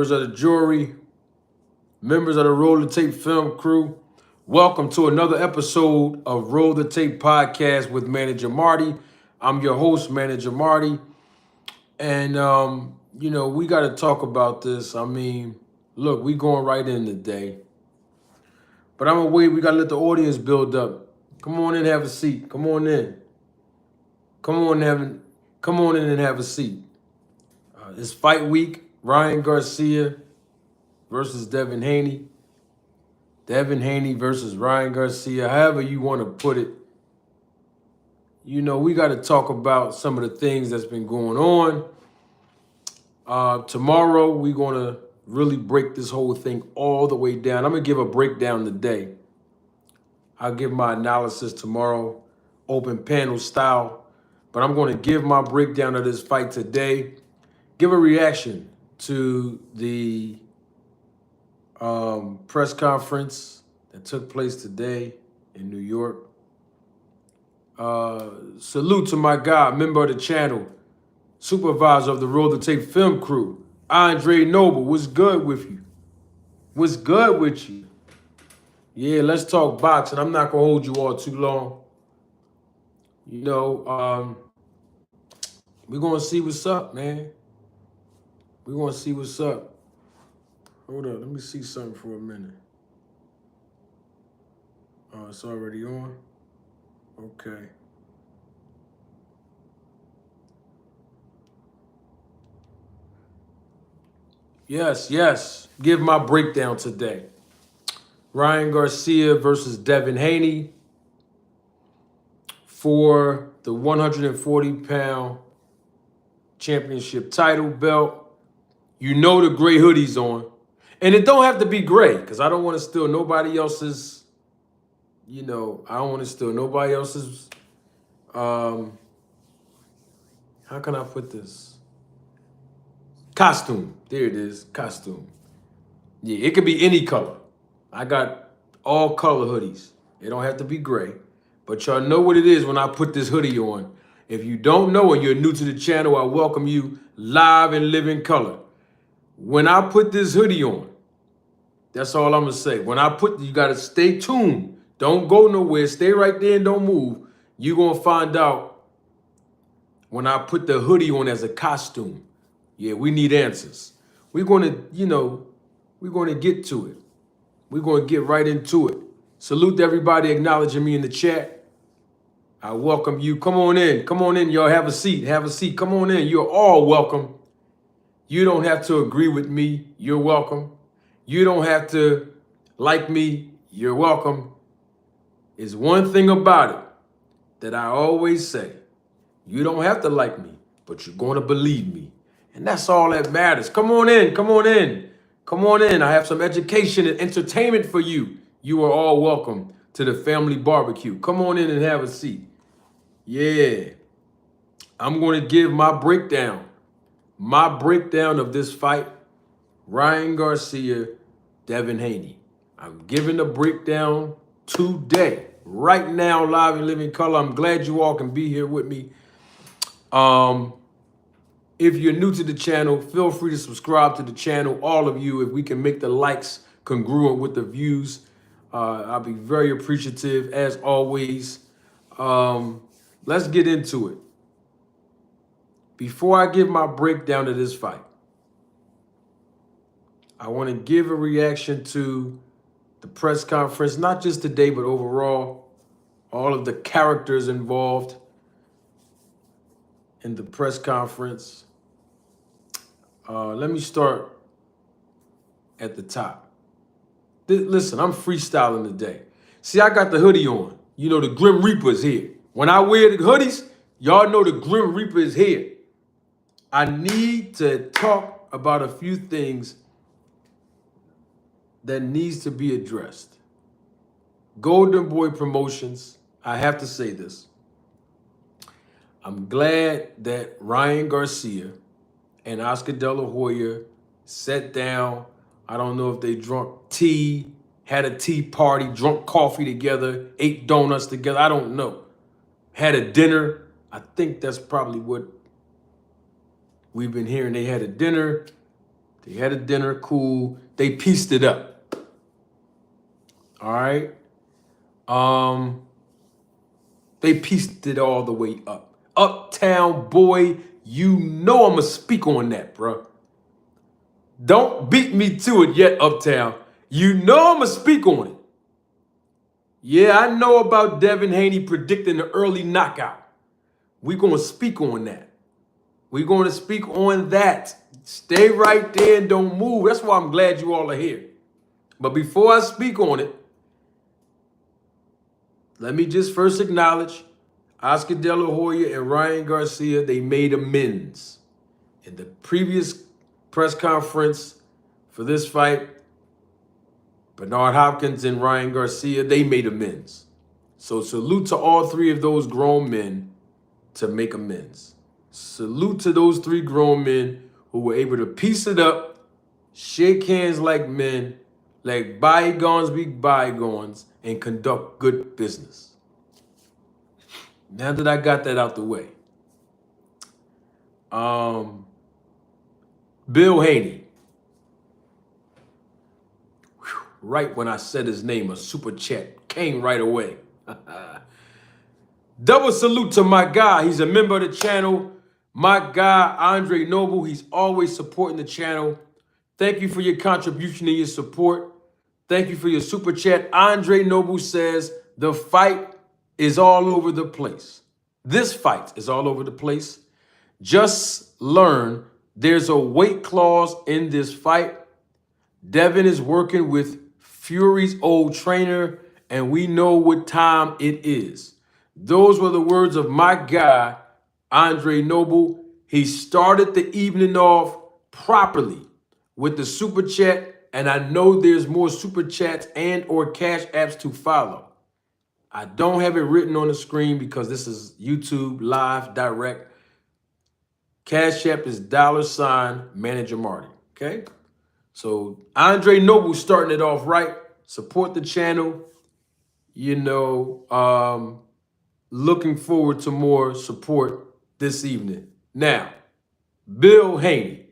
Members of the jury, members of the Roll the Tape film crew, welcome to another episode of Roll the Tape podcast with Manager Marty. I'm your host, Manager Marty, and we got to talk about this. I mean, look, we going right in today, but I'm gonna wait. We got to let the audience build up. Come on in, have a seat. Come on in. Come on in and have a seat. It's fight week. Ryan Garcia versus Devin Haney. Devin Haney versus Ryan Garcia, however you want to put it. You know, we got to talk about some of the things that's been going on. Tomorrow, we're going to really break this whole thing all the way down. I'm going to give a breakdown today. I'll give my analysis tomorrow, open panel style. But I'm going to give my breakdown of this fight today. Give a reaction to the press conference that took place today in New York. Salute to my guy, member of the channel, supervisor of the Roll the Tape film crew, Andre Noble. What's good with you? What's good with you? Yeah, let's talk boxing. I'm not going to hold you all too long. You know, we're going to see what's up, man. We're going to see what's up. Hold up, let me see something for a minute. Oh, it's already on? Okay. Yes. Give my breakdown today. Ryan Garcia versus Devin Haney for the 140-pound championship title belt. You know the gray hoodie's on. And it don't have to be gray, because I don't want to steal nobody else's, I don't want to steal nobody else's, how can I put this? Costume. There it is, costume. Yeah, it could be any color. I got all color hoodies. It don't have to be gray. But y'all know what it is when I put this hoodie on. If you don't know and you're new to the channel, I welcome you live and live in color. When I put this hoodie on, that's all I'm going to say. You got to stay tuned. Don't go nowhere. Stay right there and don't move. You're going to find out when I put the hoodie on as a costume. Yeah, we need answers. We're going to, we're going to get to it. We're going to get right into it. Salute to everybody acknowledging me in the chat. I welcome you. Come on in. Come on in, y'all. Have a seat. Have a seat. Come on in. You're all welcome. You don't have to agree with me. You're welcome. You don't have to like me. You're welcome. There's one thing about it that I always say. You don't have to like me, but you're going to believe me. And that's all that matters. Come on in. Come on in. Come on in. I have some education and entertainment for you. You are all welcome to the family barbecue. Come on in and have a seat. Yeah. I'm going to give my breakdown. My breakdown of this fight, Ryan Garcia, Devin Haney. I'm giving the breakdown today, right now, live and living color. I'm glad you all can be here with me. If you're new to the channel, feel free to subscribe to the channel. All of you, if we can make the likes congruent with the views, I'll be very appreciative as always. Let's get into it. Before I give my breakdown of this fight, I want to give a reaction to the press conference, not just today, but overall, all of the characters involved in the press conference. Let me start at the top. Listen, I'm freestyling today. See, I got the hoodie on. You know, the Grim Reaper's here. When I wear the hoodies, y'all know the Grim Reaper is here. I need to talk about a few things that needs to be addressed. Golden Boy Promotions, I have to say this. I'm glad that Ryan Garcia and Oscar De La Hoya sat down. I don't know if they drunk tea, had a tea party, drunk coffee together, ate donuts together. I don't know. Had a dinner. I think that's probably what we've been hearing. They had a dinner. They had a dinner, cool. They pieced it up. All right. They pieced it all the way up. Uptown boy, you know I'ma speak on that, bro. Don't beat me to it yet, Uptown. You know I'ma speak on it. Yeah, I know about Devin Haney predicting the early knockout. We're gonna speak on that. We're gonna speak on that. Stay right there and don't move. That's why I'm glad you all are here. But before I speak on it, let me just first acknowledge Oscar De La Hoya and Ryan Garcia. They made amends. In the previous press conference for this fight, Bernard Hopkins and Ryan Garcia, they made amends. So salute to all three of those grown men to make amends. Salute to those three grown men who were able to piece it up, shake hands like men, let bygones be bygones, and conduct good business. Now that I got that out the way, Bill Haney. Whew, right when I said his name, a super chat came right away. Double salute to my guy. He's a member of the channel. My guy, Andre Noble. He's always supporting the channel. Thank you for your contribution and your support. Thank you for your super chat. Andre Noble says the fight is all over the place. This fight is all over the place. Just learn there's a weight clause in this fight. Devin is working with Fury's old trainer, and we know what time it is. Those were the words of my guy, Andre Noble. He started the evening off properly with the super chat, and I know there's more super chats and or cash apps to follow. I don't have it written on the screen because this is YouTube live direct. Cash app is $ Manager Marty. Okay? So Andre Noble starting it off right. Support the channel. You know, looking forward to more support this evening. Now, Bill Haney.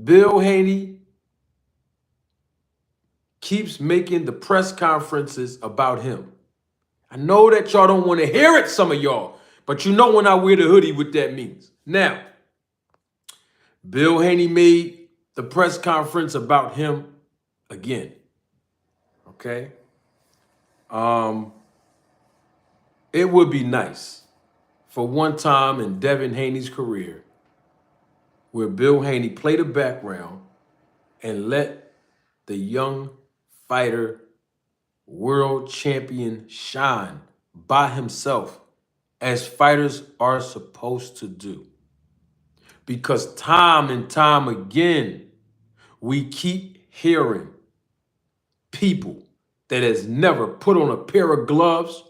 Bill Haney keeps making the press conferences about him. I know that y'all don't want to hear it, some of y'all, but you know when I wear the hoodie what that means. Now, Bill Haney made the press conference about him again. Okay? It would be nice for one time in Devin Haney's career where Bill Haney played the background and let the young fighter, world champion shine by himself as fighters are supposed to do. Because time and time again, we keep hearing people that has never put on a pair of gloves,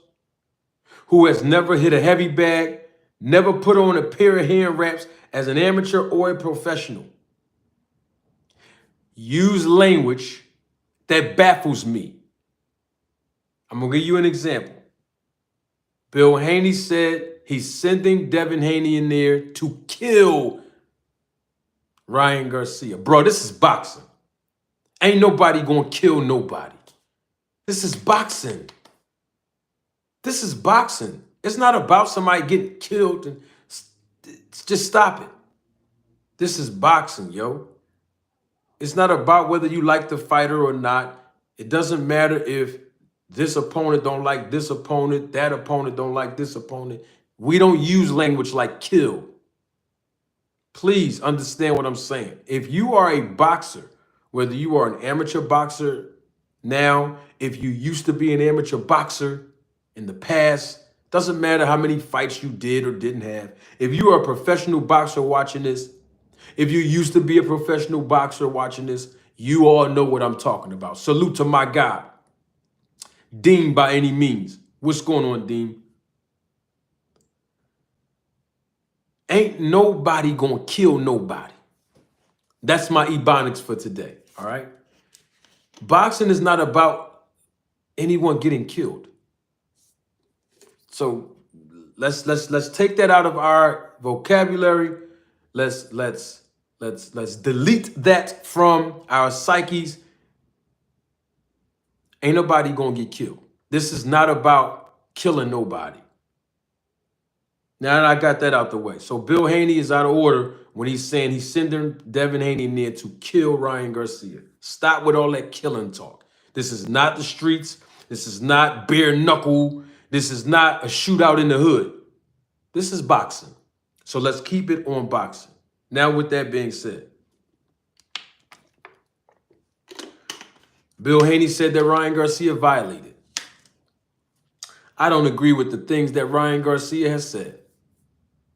who has never hit a heavy bag, never put on a pair of hand wraps as an amateur or a professional, use language that baffles me. I'm going to give you an example. Bill Haney said he's sending Devin Haney in there to kill Ryan Garcia. Bro, this is boxing. Ain't nobody going to kill nobody. This is boxing. This is boxing. It's not about somebody getting killed. And just stop it. This is boxing, yo. It's not about whether you like the fighter or not. It doesn't matter if this opponent don't like this opponent, that opponent don't like this opponent. We don't use language like kill. Please understand what I'm saying. If you are a boxer, whether you are an amateur boxer now, if you used to be an amateur boxer in the past, doesn't matter how many fights you did or didn't have. If you are a professional boxer watching this, if you used to be a professional boxer watching this, you all know what I'm talking about. Salute to my guy, Dean by any means. What's going on, Dean? Ain't nobody gonna kill nobody. That's my ebonics for today, all right? Boxing is not about anyone getting killed. So let's take that out of our vocabulary. Let's delete that from our psyches. Ain't nobody gonna get killed. This is not about killing nobody. Now that I got that out the way. So Bill Haney is out of order when he's saying he's sending Devin Haney in there to kill Ryan Garcia. Stop with all that killing talk. This is not the streets. This is not bare knuckle. This is not a shootout in the hood. This is boxing. So let's keep it on boxing. Now, with that being said, Bill Haney said that Ryan Garcia violated. I don't agree with the things that Ryan Garcia has said.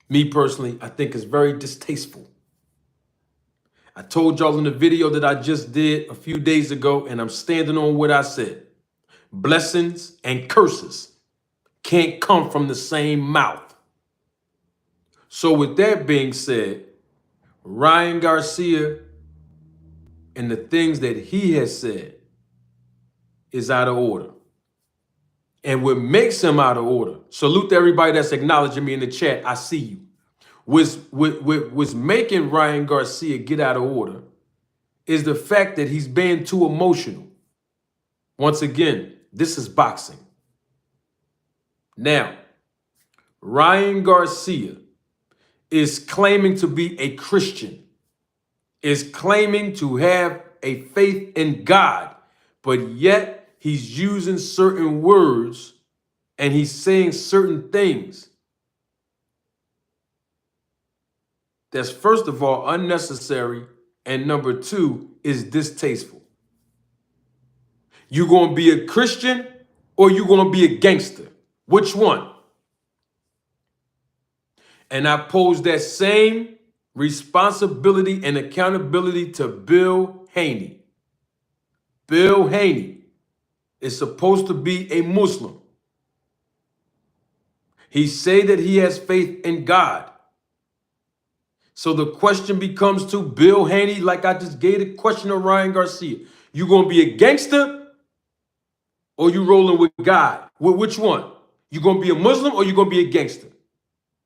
Me personally, I think it's very distasteful. I told y'all in the video that I just did a few days ago, and I'm standing on what I said. Blessings and curses can't come from the same mouth. So with that being said, Ryan Garcia and the things that he has said is out of order. And what makes him out of order, salute to everybody that's acknowledging me in the chat, I see you, was making Ryan Garcia get out of order is the fact that he's being too emotional. Once again, this is boxing. Now, Ryan Garcia is claiming to be a Christian, is claiming to have a faith in God, but yet he's using certain words and he's saying certain things that's, first of all, unnecessary, and number two, is distasteful. You going to be a Christian or you going to be a gangster? Which one? And I pose that same responsibility and accountability to Bill Haney. Bill Haney is supposed to be a Muslim. He say that he has faith in God. So the question becomes to Bill Haney, like I just gave the question to Ryan Garcia. You going to be a gangster or you rolling with God? Which one? You going to be a Muslim or you going to be a gangster?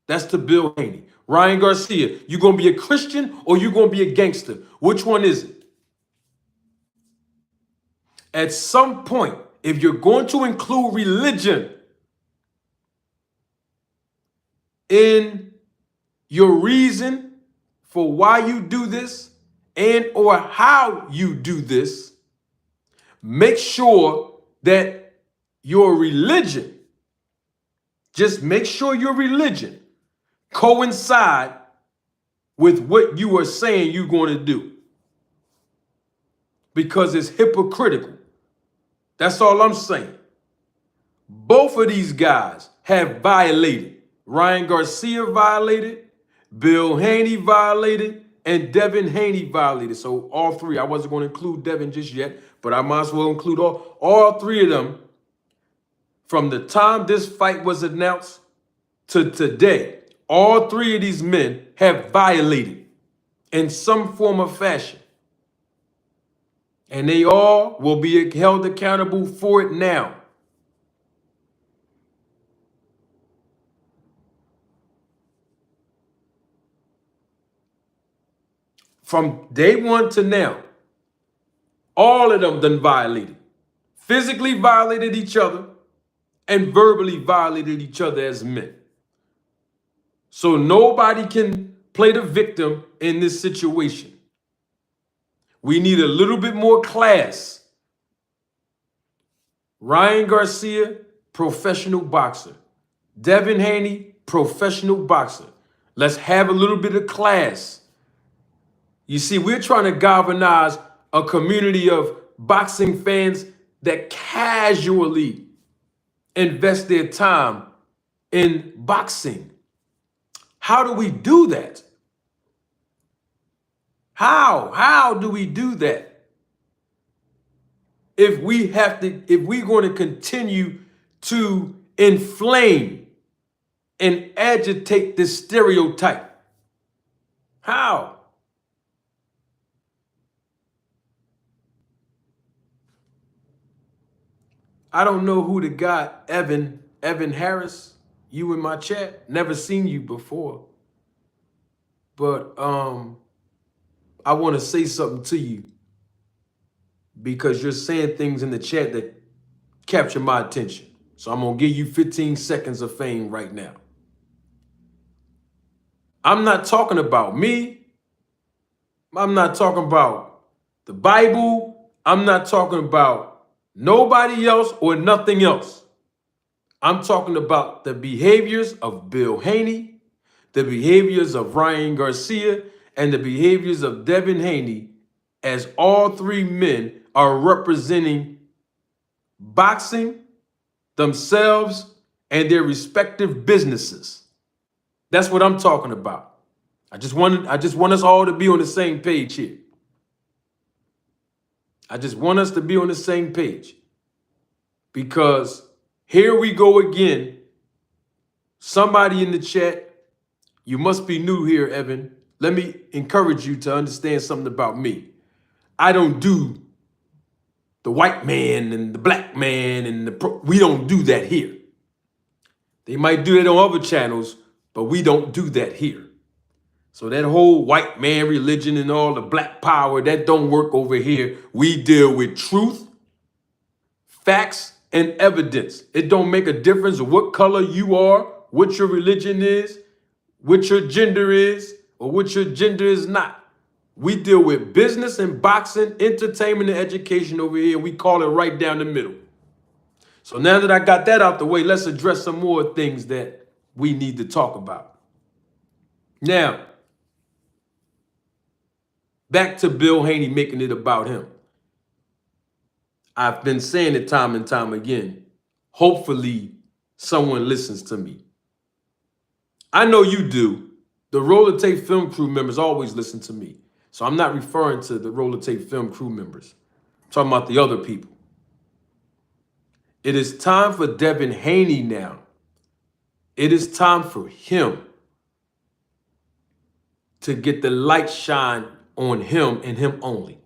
That's to Bill Haney. Ryan Garcia, you going to be a Christian or you going to be a gangster? Which one is it? At some point, if you're going to include religion in your reason for why you do this and or how you do this, make sure that your religion, just make sure your religion coincide with what you are saying you're going to do. Because it's hypocritical. That's all I'm saying. Both of these guys have violated. Ryan Garcia violated, Bill Haney violated, and Devin Haney violated. So all three. I wasn't going to include Devin just yet, but I might as well include all three of them. From the time this fight was announced to today, all three of these men have violated in some form or fashion. And they all will be held accountable for it now. From day one to now, all of them done violated. Physically violated each other and verbally violated each other as men. So nobody can play the victim in this situation. We need a little bit more class. Ryan Garcia, professional boxer. Devin Haney, professional boxer. Let's have a little bit of class. You see, we're trying to galvanize a community of boxing fans that casually invest their time in boxing. How do we do that? How do we do that? If we're going to continue to inflame and agitate this stereotype. How? I don't know who the guy, Evan Harris. you in my chat. Never seen you before. But I want to say something to you because you're saying things in the chat that capture my attention. So I'm going to give you 15 seconds of fame right now. I'm not talking about me. I'm not talking about the Bible. I'm not talking about nobody else or nothing else. I'm talking about the behaviors of Bill Haney, the behaviors of Ryan Garcia, and the behaviors of Devin Haney, as all three men are representing boxing, themselves, and their respective businesses. That's what I'm talking about. I just want us all to be on the same page here. I just want us to be on the same page. Because here we go again. Somebody in the chat, you must be new here, Evan. Let me encourage you to understand something about me. I don't do the white man and the black man and we don't do that here. They might do that on other channels, but we don't do that here. So that whole white man religion and all the black power, that don't work over here. We deal with truth, facts, and evidence. It don't make a difference what color you are, what your religion is, what your gender is, or what your gender is not. We deal with business and boxing, entertainment and education over here. We call it right down the middle. So now that I got that out the way, let's address some more things that we need to talk about. Now, back to Bill Haney making it about him. I've been saying it time and time again. Hopefully, someone listens to me. I know you do. The Roller Tape Film crew members always listen to me. So I'm not referring to the Roller Tape Film crew members. I'm talking about the other people. It is time for Devin Haney now. It is time for him to get the light shine on him and him only.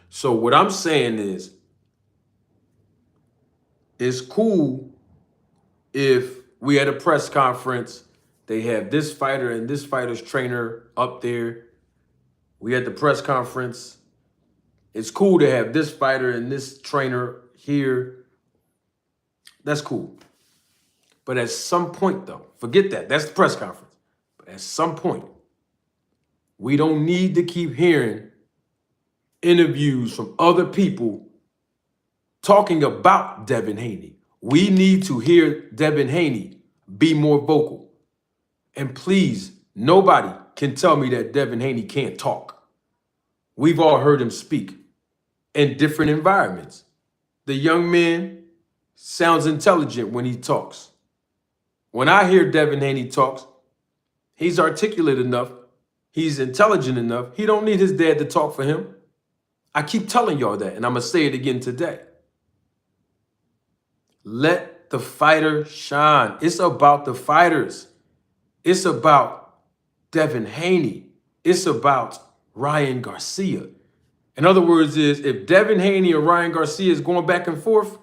So what I'm saying is, it's cool if we at a press conference, they have this fighter and this fighter's trainer up there. We at the press conference. It's cool to have this fighter and this trainer here. That's cool. But at some point, though, forget that. That's the press conference. But at some point, we don't need to keep hearing interviews from other people talking about Devin Haney. We need to hear Devin Haney be more vocal. And please, nobody can tell me that Devin Haney can't talk. We've all heard him speak in different environments. The young man sounds intelligent when he talks. When I hear Devin Haney talks, he's articulate enough, he's intelligent enough, he don't need his dad to talk for him. I keep telling y'all that, and I'm going to say it again today. Let the fighter shine. It's about the fighters. It's about Devin Haney. It's about Ryan Garcia. In other words, if Devin Haney and Ryan Garcia is going back and forth,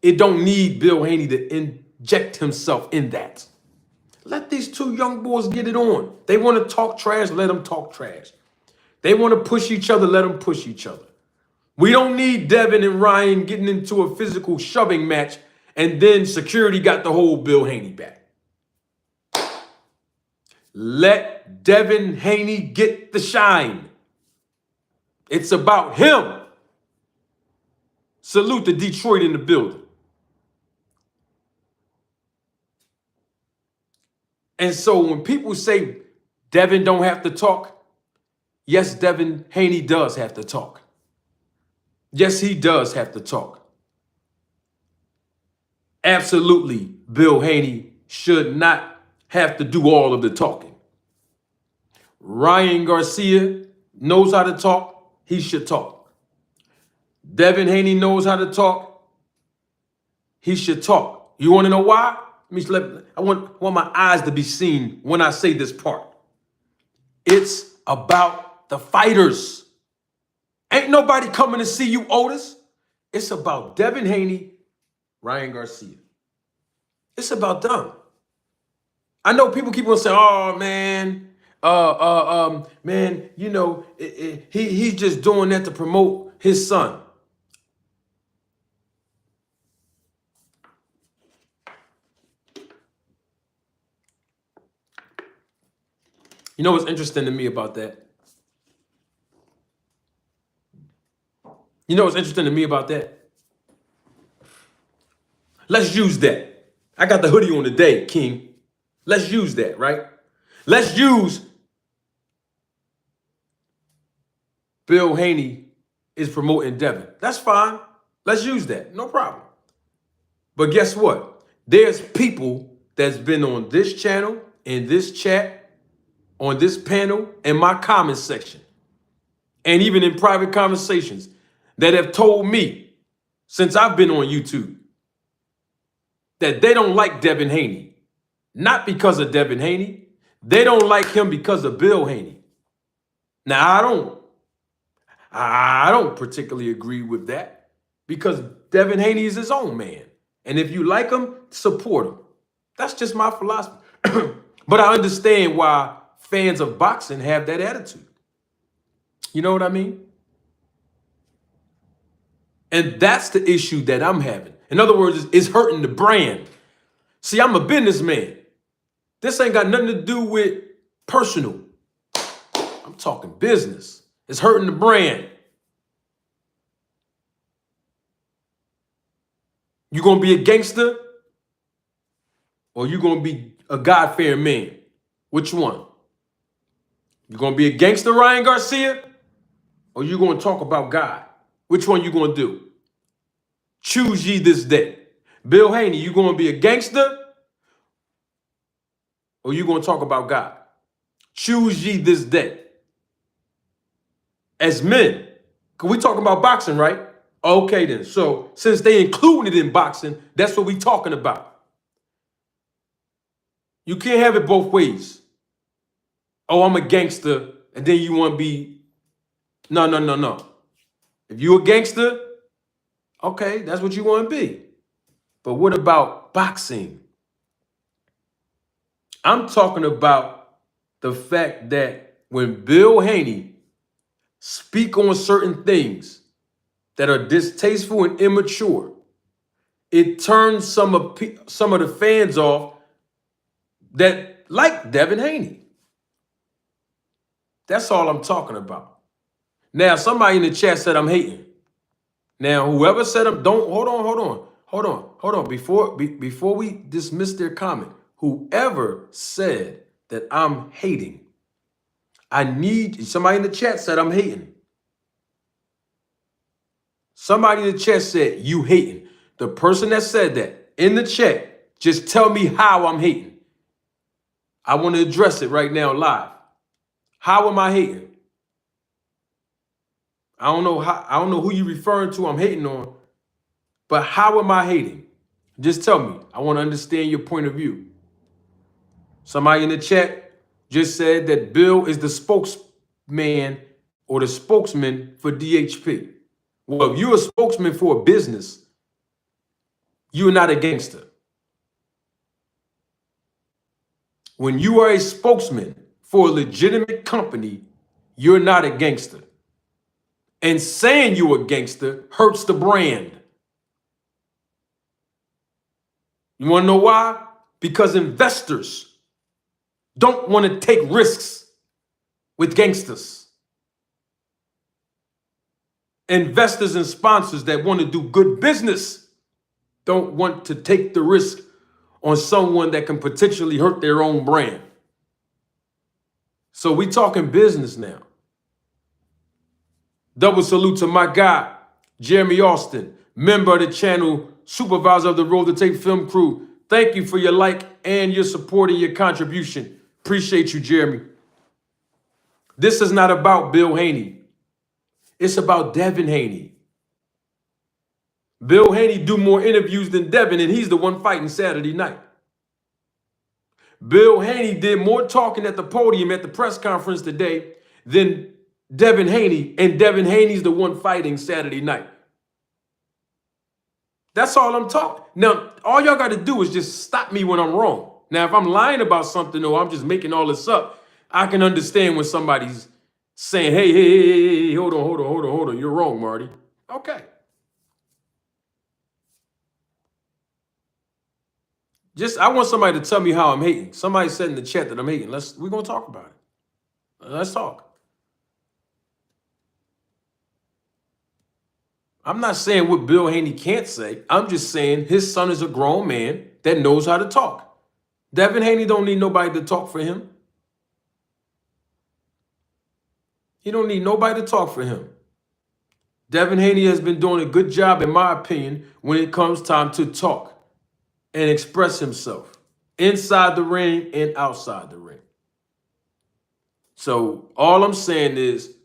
it don't need Bill Haney to inject himself in that. Let these two young boys get it on. They want to talk trash, let them talk trash. They want to push each other, let them push each other. We don't need Devin and Ryan getting into a physical shoving match and then security got to hold Bill Haney back. Let Devin Haney get the shine. It's about him. Salute to Detroit in the building. And so when people say Devin don't have to talk, yes, Devin Haney does have to talk. Yes, he does have to talk. Absolutely, Bill Haney should not have to do all of the talking. Ryan Garcia knows how to talk. He should talk. Devin Haney knows how to talk. He should talk. You want to know why? I want my eyes to be seen when I say this part. It's about the fighters. Ain't nobody coming to see you, Otis. It's about Devin Haney, Ryan Garcia. It's about them. I know people keep on saying, "Oh man, man, you know, he's just doing that to promote his son." You know what's interesting to me about that? You know what's interesting to me about that? Let's use that. I got the hoodie on today, King. Let's use that, right? Let's use Bill Haney is promoting Devin. That's fine. Let's use that. No problem. But guess what? There's people that's been on this channel, in this chat, on this panel, in my comment section, and even in private conversations that have told me since I've been on YouTube that they don't like Devin Haney. Not because of Devin Haney. They don't like him because of Bill Haney. Now, I don't particularly agree with that because Devin Haney is his own man. And if you like him, support him. That's just my philosophy. But I understand why fans of boxing have that attitude. You know what I mean? And that's the issue that I'm having. In other words, it's hurting the brand. See, I'm a businessman. This ain't got nothing to do with personal. I'm talking business. It's hurting the brand. You gonna be a gangster or you gonna be a God-fearing man? Which one? You gonna be a gangster, Ryan Garcia, or you gonna talk about God? Which one you gonna do? Choose ye this day. Bill Haney, you gonna be a gangster or you gonna talk about God? Choose ye this day. As men, because we talking about boxing, right? Okay then, so since they included in boxing, that's what we talking about. You can't have it both ways. Oh, I'm a gangster, and then you want to be, no. If you a gangster, okay, that's what you want to be. But what about boxing? I'm talking about the fact that when Bill Haney speak on certain things that are distasteful and immature, it turns some of the fans off that like Devin Haney. That's all I'm talking about. Now, somebody in the chat said I'm hating. Now, whoever said I'm, don't, hold on. Before we dismiss their comment, whoever said that I'm hating, somebody in the chat said I'm hating. Somebody in the chat said you hating. The person that said that in the chat, just tell me how I'm hating. I want to address it right now live. How am I hating? I don't know who you're referring to I'm hating on, but how am I hating? Just tell me. I want to understand your point of view. Somebody in the chat just said that Bill is the spokesman or the spokesman for DHP. Well, if you're a spokesman for a business, you're not a gangster. When you are a spokesman for a legitimate company, you're not a gangster. And saying you're a gangster hurts the brand. You want to know why? Because investors don't want to take risks with gangsters. Investors and sponsors that want to do good business don't want to take the risk on someone that can potentially hurt their own brand. So we talking business now. Double salute to my guy, Jeremy Austin, member of the channel, supervisor of the Roll the Tape film crew. Thank you for your like and your support and your contribution. Appreciate you, Jeremy. This is not about Bill Haney. It's about Devin Haney. Bill Haney do more interviews than Devin, and he's the one fighting Saturday night. Bill Haney did more talking at the podium at the press conference today than Devin Haney, and Devin Haney's the one fighting Saturday night. That's all I'm talking. Now, all y'all got to do is just stop me when I'm wrong. Now, if I'm lying about something or I'm just making all this up, I can understand when somebody's saying, hey, hold on. You're wrong, Marty. Okay. I want somebody to tell me how I'm hating. Somebody said in the chat that I'm hating. We're going to talk about it. Let's talk. I'm not saying what Bill Haney can't say. I'm just saying his son is a grown man that knows how to talk. Devin Haney don't need nobody to talk for him. He don't need nobody to talk for him. Devin Haney has been doing a good job, in my opinion, when it comes time to talk and express himself inside the ring and outside the ring. So all I'm saying is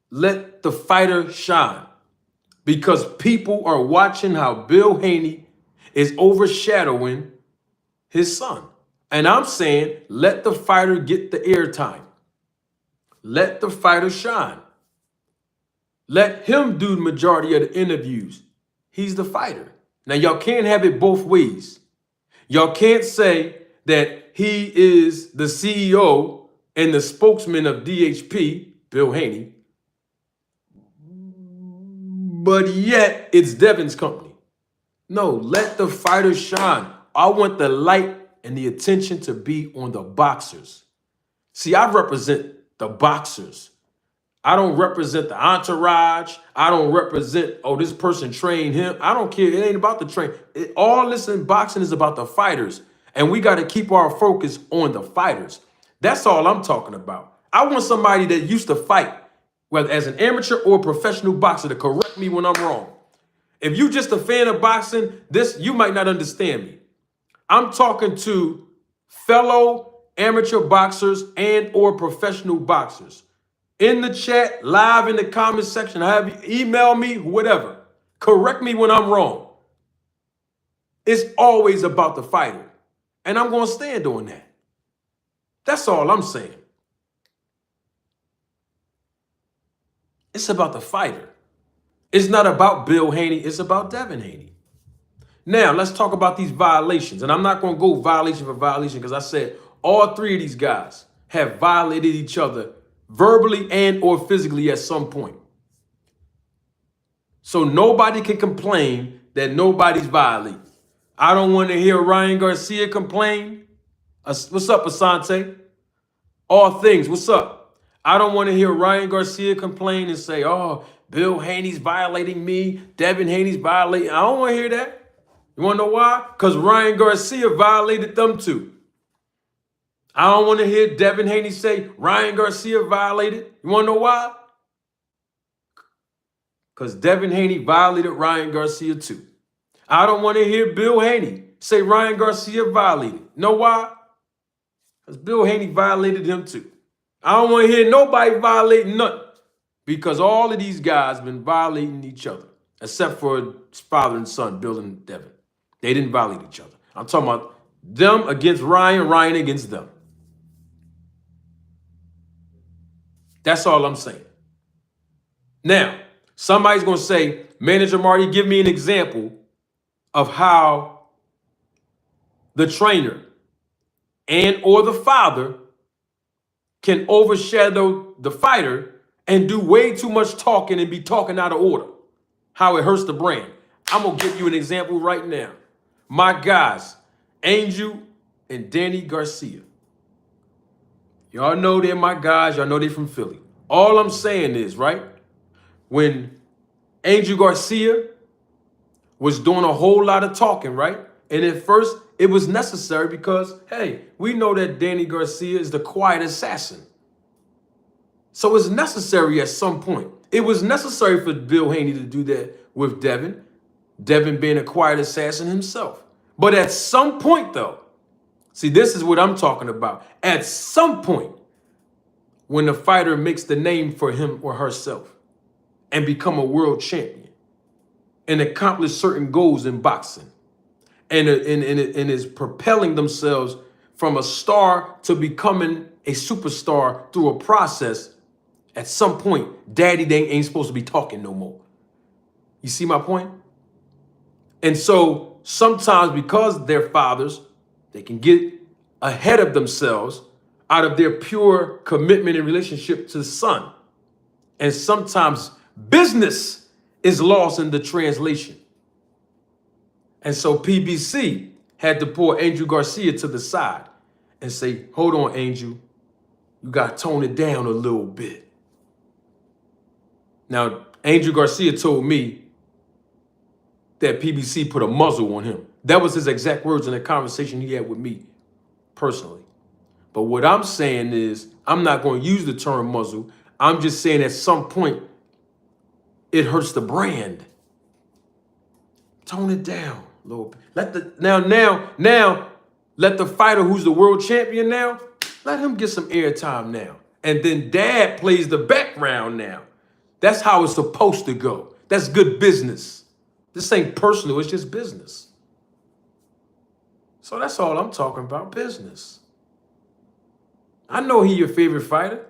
let the fighter shine, because people are watching how Bill Haney is overshadowing his son. And I'm saying let the fighter get the airtime. Let the fighter shine. Let him do the majority of the interviews. He's the fighter. Now, y'all can't have it both ways. Y'all can't say that he is the CEO and the spokesman of DHP, Bill Haney, but yet it's Devin's company. No, let the fighter shine. I want the light and the attention to be on the boxers. See, I represent the boxers. I don't represent the entourage. I don't represent, oh, this person trained him. I don't care. It ain't about the train. All this in boxing is about the fighters. And we got to keep our focus on the fighters. That's all I'm talking about. I want somebody that used to fight, whether as an amateur or professional boxer, to correct me when I'm wrong. If you just a fan of boxing, you might not understand me. I'm talking to fellow amateur boxers and or professional boxers. In the chat, live in the comment section, have you email me, whatever. Correct me when I'm wrong. It's always about the fighter. And I'm going to stand on that. That's all I'm saying. It's about the fighter. It's not about Bill Haney. It's about Devin Haney. Now, let's talk about these violations. And I'm not going to go violation for violation because I said all three of these guys have violated each other verbally and or physically at some point. So nobody can complain that nobody's violating. I don't want to hear Ryan Garcia complain. What's up, Asante? All things, what's up? I don't want to hear Ryan Garcia complain and say, oh, Bill Haney's violating me. Devin Haney's violating. I don't want to hear that. You want to know why? Because Ryan Garcia violated them too. I don't want to hear Devin Haney say Ryan Garcia violated. You want to know why? Because Devin Haney violated Ryan Garcia too. I don't want to hear Bill Haney say Ryan Garcia violated. Know why? Because Bill Haney violated him too. I don't want to hear nobody violating nothing. Because all of these guys been violating each other. Except for his father and son, Bill and Devin. They didn't violate each other. I'm talking about them against Ryan, Ryan against them. That's all I'm saying. Now, somebody's going to say, Manager Marty, give me an example of how the trainer and or the father can overshadow the fighter and do way too much talking and be talking out of order. How it hurts the brand. I'm going to give you an example right now. My guys, Angel and Danny Garcia. Y'all know they're my guys. Y'all know they're from Philly. All I'm saying is, right, when Angel Garcia was doing a whole lot of talking, right? And at first, it was necessary because, hey, we know that Danny Garcia is the quiet assassin. So it's necessary at some point. It was necessary for Bill Haney to do that with Devin. Devin being a quiet assassin himself. But at some point, though, see, this is what I'm talking about. At some point, when the fighter makes the name for him or herself and become a world champion and accomplish certain goals in boxing and is propelling themselves from a star to becoming a superstar through a process, at some point, daddy ain't supposed to be talking no more. You see my point? And so sometimes because they're fathers, they can get ahead of themselves out of their pure commitment and relationship to the son. And sometimes business is lost in the translation. And so PBC had to pull Angel Garcia to the side and say, hold on, Angel, you got to tone it down a little bit. Now, Angel Garcia told me that PBC put a muzzle on him. That was his exact words in the conversation he had with me personally. But what I'm saying is, I'm not going to use the term muzzle. I'm just saying at some point, it hurts the brand. Tone it down a little bit. Let the fighter who's the world champion now, let him get some airtime now. And then dad plays the background now. That's how it's supposed to go. That's good business. This ain't personal, it's just business. So that's all I'm talking about, business. I know he your favorite fighter.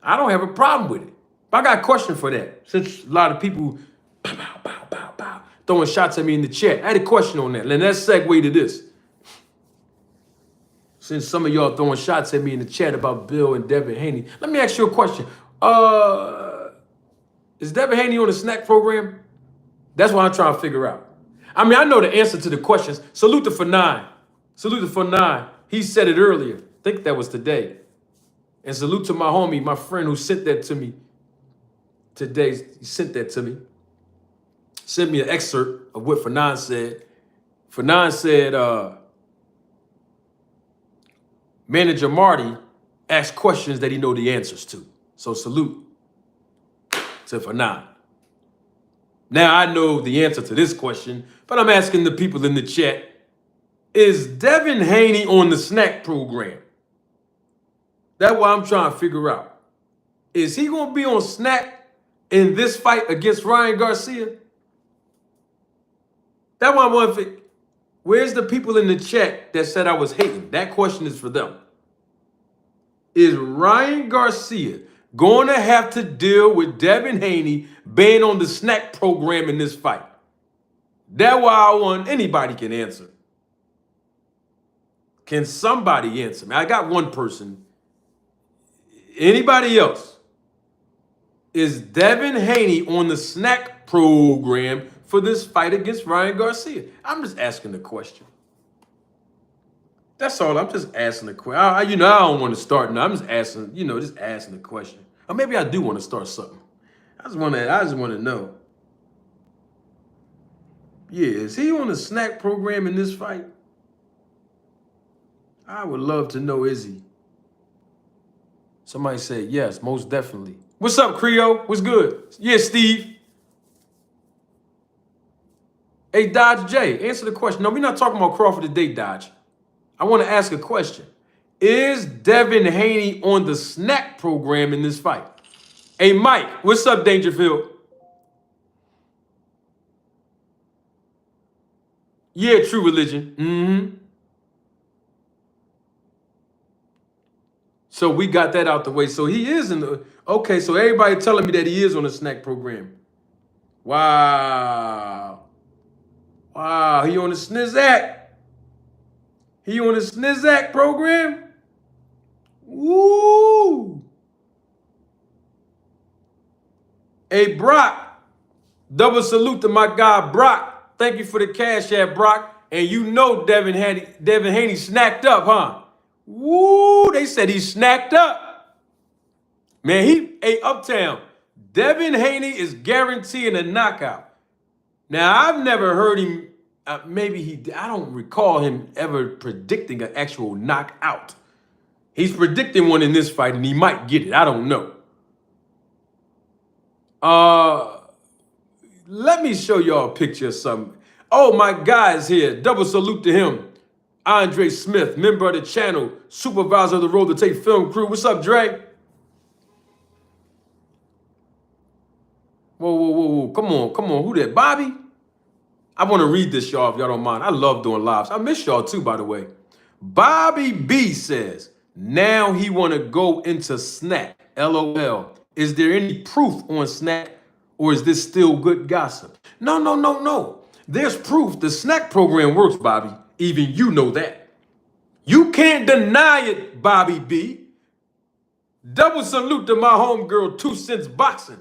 I don't have a problem with it. But I got a question for that. Since a lot of people throwing shots at me in the chat, I had a question on that. And let's segue to this. Since some of y'all throwing shots at me in the chat about Bill and Devin Haney, let me ask you a question. Is Devin Haney on the SNAC program? That's what I'm trying to figure out. I mean, I know the answer to the questions. Salute to Fanan. Salute to Fanan. He said it earlier. I think that was today. And salute to my homie, my friend who sent that to me today. He sent that to me. Sent me an excerpt of what Fanan said. Fanan said, Manager Marty asked questions that he know the answers to. So salute to Fanan. Now I know the answer to this question, but I'm asking the people in the chat, is Devin Haney on the SNAC program? That's what I'm trying to figure out. Is he going to be on SNAC in this fight against Ryan Garcia? That's what I want to figure. Where's the people in the chat that said I was hating? That question is for them. Is Ryan Garcia going to have to deal with Devin Haney being on the SNAC program in this fight? That's why I want anybody can answer. Can somebody answer me? I got one person. Anybody else? Is Devin Haney on the SNAC program for this fight against Ryan Garcia? I'm just asking the question. That's all. I'm just asking the question. I don't want to start now. I'm just asking, just asking the question. Or maybe I do want to start something. I just want to know. Yeah, is he on the SNAC program in this fight? I would love to know, is he? Somebody said yes, most definitely. What's up, Creo? What's good? Yeah, Steve. Hey, Dodge J, answer the question. No, we're not talking about Crawford today, Dodge. I want to ask a question. Is Devin Haney on the SNAC program in this fight? Hey, Mike, what's up, Dangerfield? Yeah, True Religion. Mm-hmm. So we got that out the way. So he is in the... Okay, so everybody telling me that he is on the SNAC program. Wow. Wow, he on the SNIZAC. He on the SNIZAC program? Woo! Hey, Brock, double salute to my guy, Brock. Thank you for the cash app, Brock. And you know Devin Haney snacked up, huh? Woo, they said he snacked up. Man, hey, Uptown, Devin Haney is guaranteeing a knockout. Now, I've never heard him, I don't recall him ever predicting an actual knockout. He's predicting one in this fight, and he might get it. I don't know. Let me show y'all a picture of something. Oh, my guy is here. Double salute to him. Andre Smith, member of the channel, supervisor of the Road to Take film crew. What's up, Dre? Whoa. Come on. Who that? Bobby? I want to read this, y'all, if y'all don't mind. I love doing lives. I miss y'all, too, by the way. Bobby B says, now he want to go into SNAC. LOL. Is there any proof on SNAC, or is this still good gossip? No. There's proof the SNAC program works, Bobby. Even you know that. You can't deny it, Bobby B. Double salute to my homegirl, 2 Cents Boxing.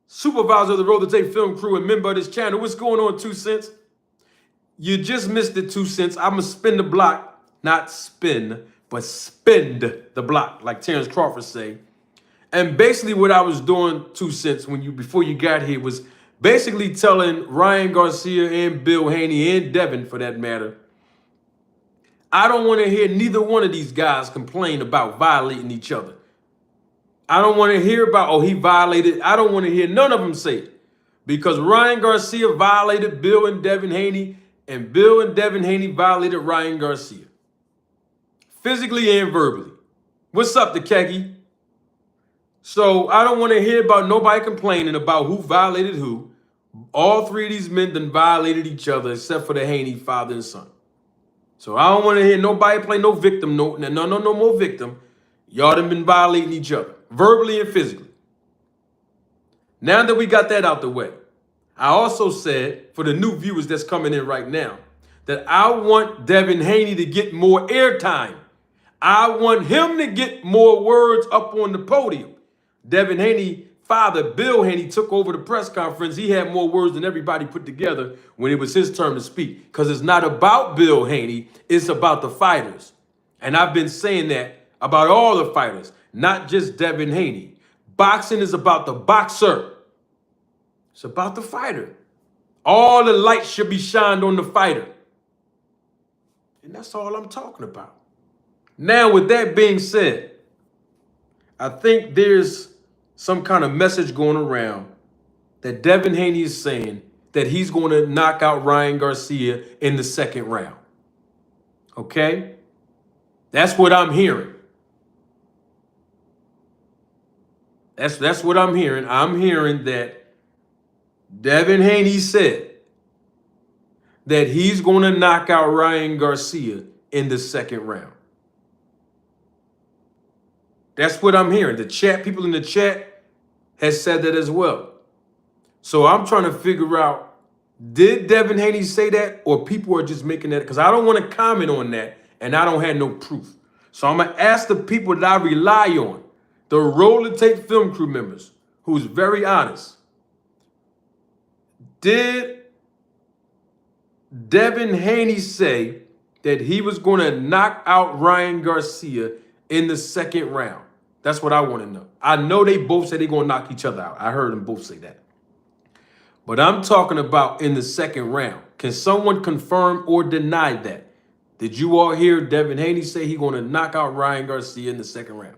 Supervisor of the Roll the Tape film crew and member of this channel. What's going on, 2 Cents? You just missed it, 2 Cents. I'm going to spin the block. Not spin, but spend the block, like Terrence Crawford say. And basically what I was doing, 2 Cents, before you got here, was basically telling Ryan Garcia and Bill Haney and Devin, for that matter, I don't want to hear neither one of these guys complain about violating each other. I don't want to hear about, oh, he violated. I don't want to hear none of them say it. Because Ryan Garcia violated Bill and Devin Haney, and Bill and Devin Haney violated Ryan Garcia. Physically and verbally. What's up, the Keggy? So I don't want to hear about nobody complaining about who violated who. All 3 of these men done violated each other except for the Haney father and son. So I don't want to hear nobody play no victim, no more victim. Y'all done been violating each other, verbally and physically. Now that we got that out the way, I also said, for the new viewers that's coming in right now, that I want Devin Haney to get more airtime. I want him to get more words up on the podium. Devin Haney, father, Bill Haney, took over the press conference. He had more words than everybody put together when it was his turn to speak. Because it's not about Bill Haney, it's about the fighters. And I've been saying that about all the fighters, not just Devin Haney. Boxing is about the boxer. It's about the fighter. All the light should be shined on the fighter. And that's all I'm talking about. Now, with that being said, I think there's some kind of message going around that Devin Haney is saying that he's going to knock out Ryan Garcia in the 2nd round. Okay? That's what I'm hearing. That's what I'm hearing. I'm hearing that Devin Haney said that he's going to knock out Ryan Garcia in the 2nd round. That's what I'm hearing. The chat, people in the chat has said that as well. So I'm trying to figure out, did Devin Haney say that, or people are just making that? Because I don't want to comment on that, and I don't have no proof. So I'm going to ask the people that I rely on, the Roll the Tape film crew members, who's very honest. Did Devin Haney say that he was going to knock out Ryan Garcia in the 2nd round? That's what I want to know. I know they both said they're going to knock each other out. I heard them both say that. But I'm talking about in the 2nd round. Can someone confirm or deny that? Did you all hear Devin Haney say he's going to knock out Ryan Garcia in the 2nd round?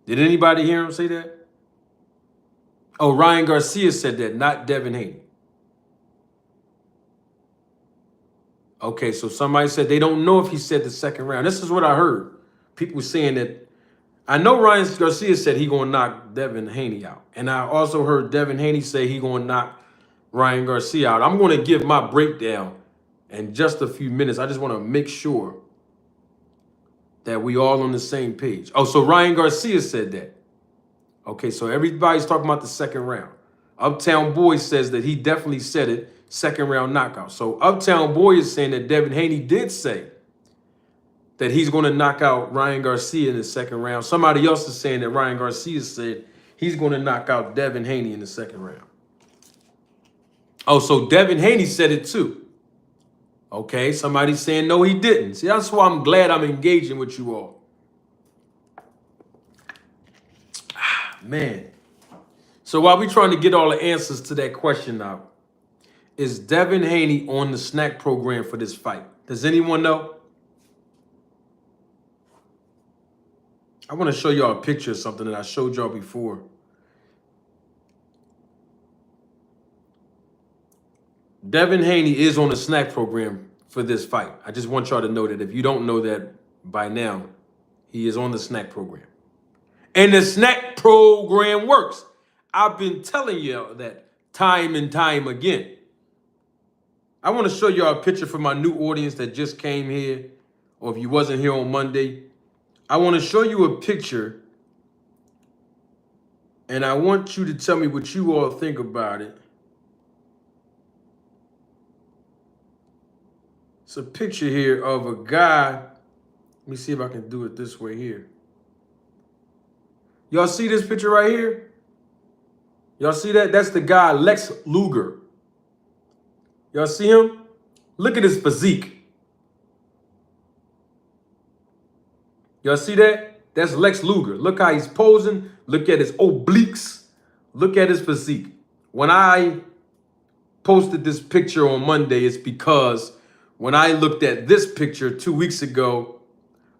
Did anybody hear him say that? Oh, Ryan Garcia said that, not Devin Haney. Okay, so somebody said they don't know if he said the 2nd round. This is what I heard. People saying that. I know Ryan Garcia said he going to knock Devin Haney out. And I also heard Devin Haney say he going to knock Ryan Garcia out. I'm going to give my breakdown in just a few minutes. I just want to make sure that we all on the same page. Oh, so Ryan Garcia said that. Okay, so everybody's talking about the 2nd round. Uptown Boy says that he definitely said it, 2nd round knockout. So Uptown Boy is saying that Devin Haney did say that he's going to knock out Ryan Garcia in the 2nd round. Somebody else is saying that Ryan Garcia said he's going to knock out Devin Haney in the 2nd round. Oh, so Devin Haney said it too. Okay, somebody's saying no, he didn't. See, that's why I'm glad I'm engaging with you all. Man. So while we're trying to get all the answers to that question out, is Devin Haney on the SNAC program for this fight? Does anyone know? I want to show y'all a picture of something that I showed y'all before. Devin Haney is on the SNAC program for this fight. I just want y'all to know that if you don't know that by now, he is on the SNAC program. And the SNAC program works. I've been telling you that time and time again. I want to show y'all a picture for my new audience that just came here, or if you wasn't here on Monday. I want to show you a picture And I want you to tell me what you all think about it. It's a picture here of a guy. Let me see if I can do it this way here. Y'all see this picture right here? Y'all see that? That's the guy, Lex Luger. Y'all see him? Look at his physique. Y'all see that? That's Lex Luger. Look how he's posing. Look at his obliques. Look at his physique. When I posted this picture on Monday, it's because when I looked at this picture 2 weeks ago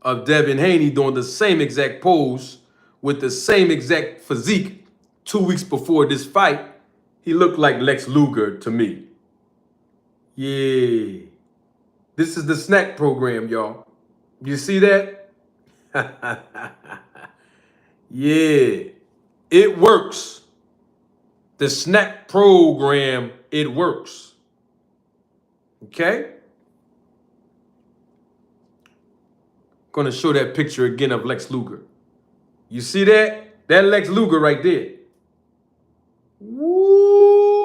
of Devin Haney doing the same exact pose with the same exact physique 2 weeks before this fight, he looked like Lex Luger to me. Yeah. This is the SNAC program, y'all. You see that? Yeah. It works. The SNAC program, it works. Okay? Gonna show that picture again of Lex Luger. You see that? That Lex Luger right there. Woo!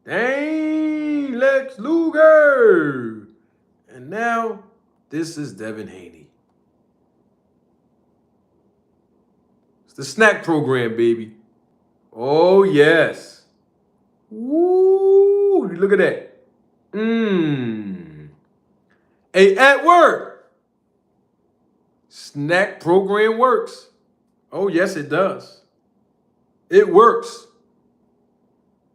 Dang, Lex Luger. And now, this is Devin Haney. It's the SNAC program, baby. Oh, yes. Woo! Look at that. Hey, at work. SNAC program works. Oh, yes, it does. It works.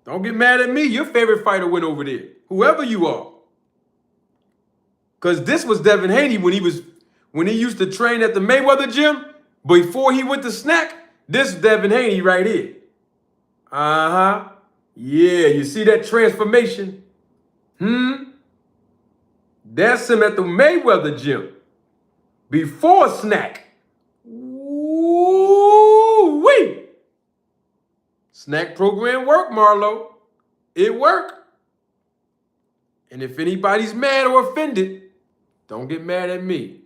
Don't get mad at me. Your favorite fighter went over there. Whoever you are. Because this was Devin Haney when he used to train at the Mayweather gym. Before he went to SNAC, this is Devin Haney right here. Uh-huh. Yeah, you see that transformation? That's him at the Mayweather gym. Before SNAC. Woo-wee! SNAC program worked, Marlo. It worked. And if anybody's mad or offended, don't get mad at me.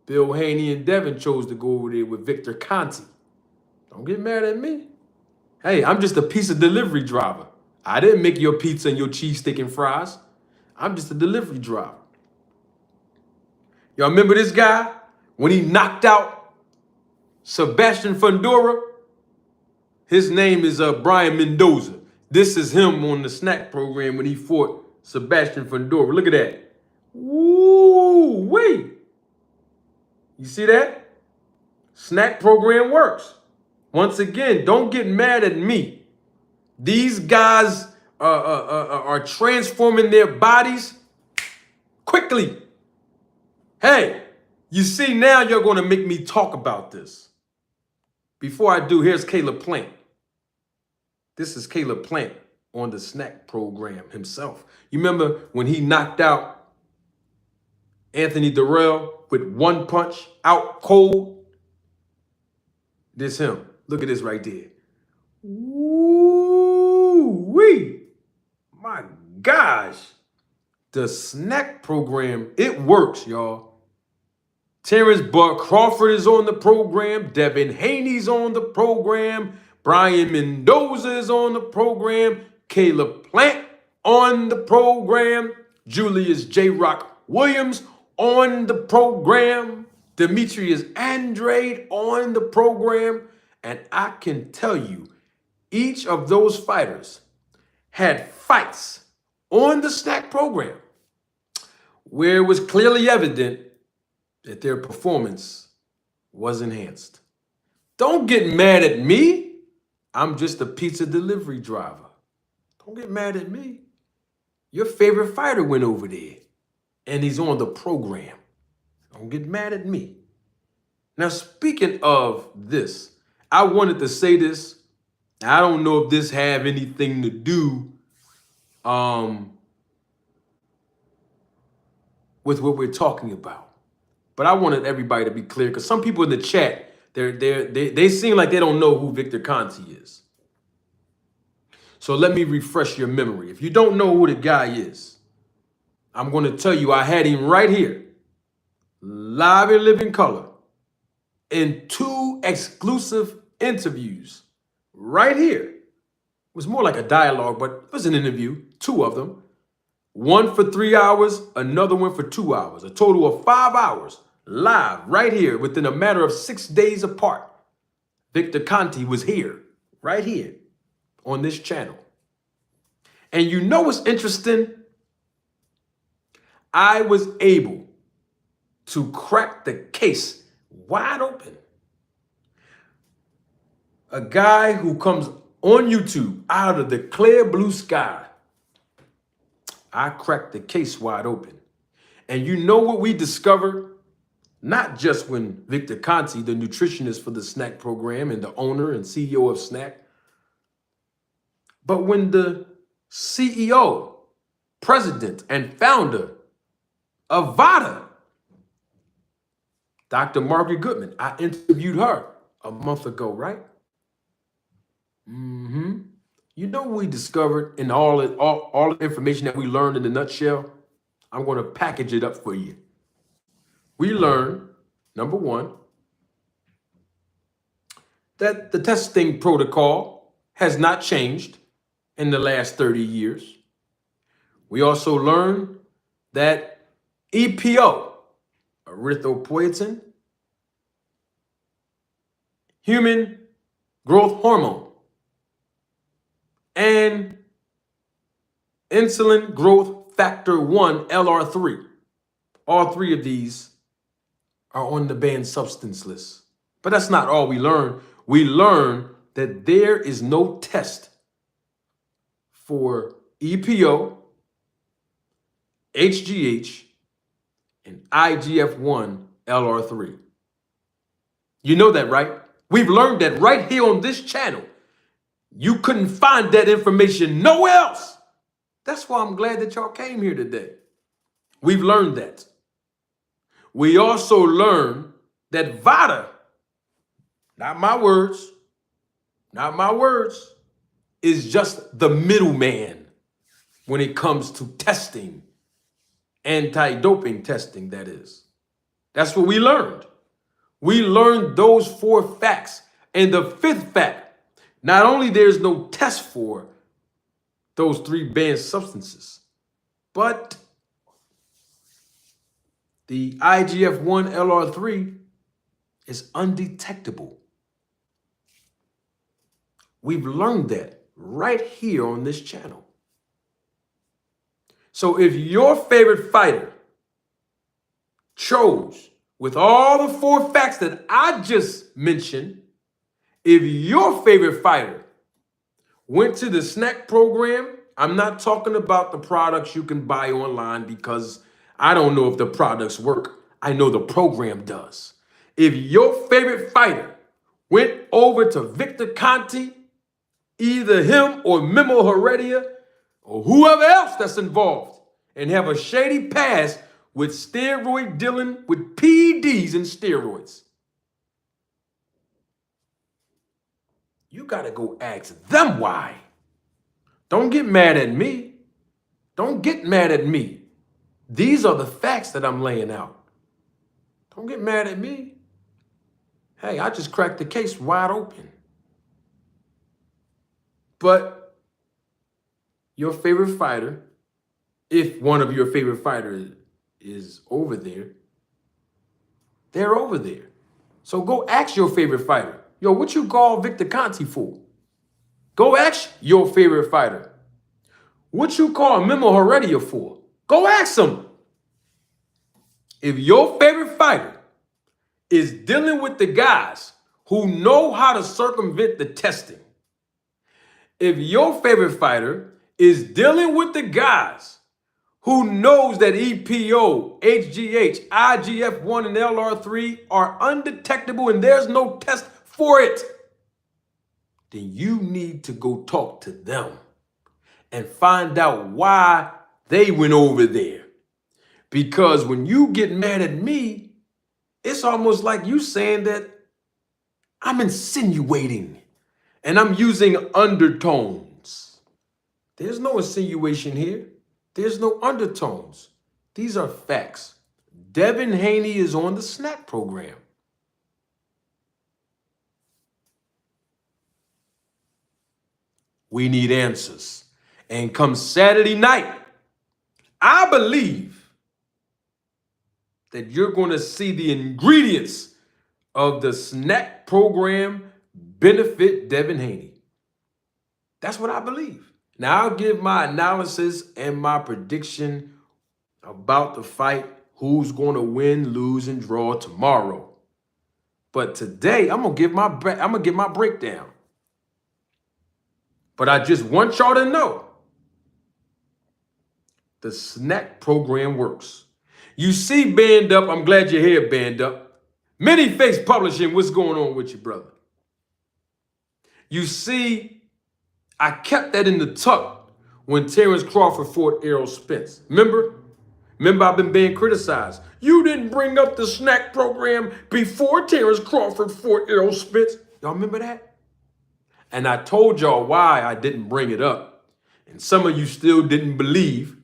Bill Haney and Devin chose to go over there with Victor Conte. Don't get mad at me. Hey, I'm just a pizza delivery driver. I didn't make your pizza and your cheesesteak and fries. I'm just a delivery driver. Y'all remember this guy? When he knocked out Sebastian Fundora? His name is Brian Mendoza. This is him on the SNAC program when he fought Sebastian Fundora. Look at that. Woo-wee. You see that? SNAC program works. Once again, don't get mad at me. These guys are transforming their bodies quickly. Hey, you see now you're going to make me talk about this. Before I do, here's Caleb Plant. This is Caleb Plant on the SNAC program himself. You remember when he knocked out Anthony Durrell with one punch, out cold? This him. Look at this right there. Woo-wee. My gosh. The SNAC program, it works, y'all. Terrence Bud Crawford is on the program. Devin Haney's on the program. Brian Mendoza is on the program. Caleb Plant on the program. Julius J. Rock Williams on the program. Demetrius Andrade on the program. And I can tell you, each of those fighters had fights on the SNAC program where it was clearly evident that their performance was enhanced. Don't get mad at me. I'm just a pizza delivery driver. Don't get mad at me. Your favorite fighter went over there, and he's on the program. Don't get mad at me. Now, speaking of this, I wanted to say this. I don't know if this have anything to do with what we're talking about. But I wanted everybody to be clear, because some people in the chat, they seem like they don't know who Victor Conte is. So let me refresh your memory. If you don't know who the guy is, I'm going to tell you I had him right here live in living color, in 2 exclusive interviews right here. It was more like a dialogue, but it was an interview, 2 of them. One for 3 hours, another one for 2 hours. A total of 5 hours live right here within a matter of 6 days apart. Victor Conte was here, right here on this channel. And you know what's interesting? I was able to crack the case wide open. A guy who comes on YouTube out of the clear blue sky. I cracked the case wide open. And you know what we discovered? Not just when Victor Conte, the nutritionist for the SNAC program and the owner and CEO of SNAC, but when the CEO, president, and founder of VADA, Dr. Margaret Goodman, I interviewed her a month ago, right? You know what we discovered in all the information that we learned in a nutshell? I'm going to package it up for you. We learned, number one, that the testing protocol has not changed in the last 30 years. We also learned that EPO, erythropoietin, human growth hormone, and insulin growth factor 1, LR3, all 3 of these are on the banned substance list. But that's not all we learned. We learned that there is no test for EPO, HGH, and IGF-1 LR3. You know that, right? We've learned that right here on this channel. You couldn't find that information nowhere else. That's why I'm glad that y'all came here today. We've learned that. We also learned that VADA, not my words, is just the middleman when it comes to testing, anti-doping testing, that is. That's what we learned. We learned those 4 facts. And the 5th fact, not only there's no test for those 3 banned substances, but the IGF-1 LR3 is undetectable. We've learned that right here on this channel. So if your favorite fighter chose, with all the 4 facts that I just mentioned, if your favorite fighter went to the SNAC program, I'm not talking about the products you can buy online because I don't know if the products work. I know the program does. If your favorite fighter went over to Victor Conte, either him or Memo Heredia or whoever else that's involved, and have a shady past with steroid dealing with PEDs and steroids, you got to go ask them why. Don't get mad at me. Don't get mad at me. These are the facts that I'm laying out. Don't get mad at me. Hey, I just cracked the case wide open. But your favorite fighter, if one of your favorite fighters is over there, they're over there. So go ask your favorite fighter, yo, what you call Victor Conte for? Go ask your favorite fighter, what you call Memo Heredia for? Go ask them. If your favorite fighter is dealing with the guys who know how to circumvent the testing, if your favorite fighter is dealing with the guys who knows that EPO, HGH, IGF-1, and LR3 are undetectable and there's no test for it, then you need to go talk to them and find out why they went over there. Because when you get mad at me, it's almost like you saying that I'm insinuating and I'm using undertones. There's no insinuation here. There's no undertones. These are facts. Devin Haney is on the SNAC program. We need answers. And come Saturday night, I believe that you're going to see the ingredients of the SNAC program benefit Devin Haney. That's what I believe. Now, I'll give my analysis and my prediction about the fight, who's going to win, lose, and draw tomorrow. But today, I'm gonna give my breakdown. But I just want y'all to know the SNAC program works. You see, Band Up, I'm glad you're here, Band Up. Many Face Publishing, what's going on with you, brother? You see, I kept that in the tuck when Terrence Crawford fought Errol Spence. Remember, I've been being criticized. You didn't bring up the SNAC program before Terrence Crawford fought Errol Spence. Y'all remember that? And I told y'all why I didn't bring it up. And some of you still didn't believe.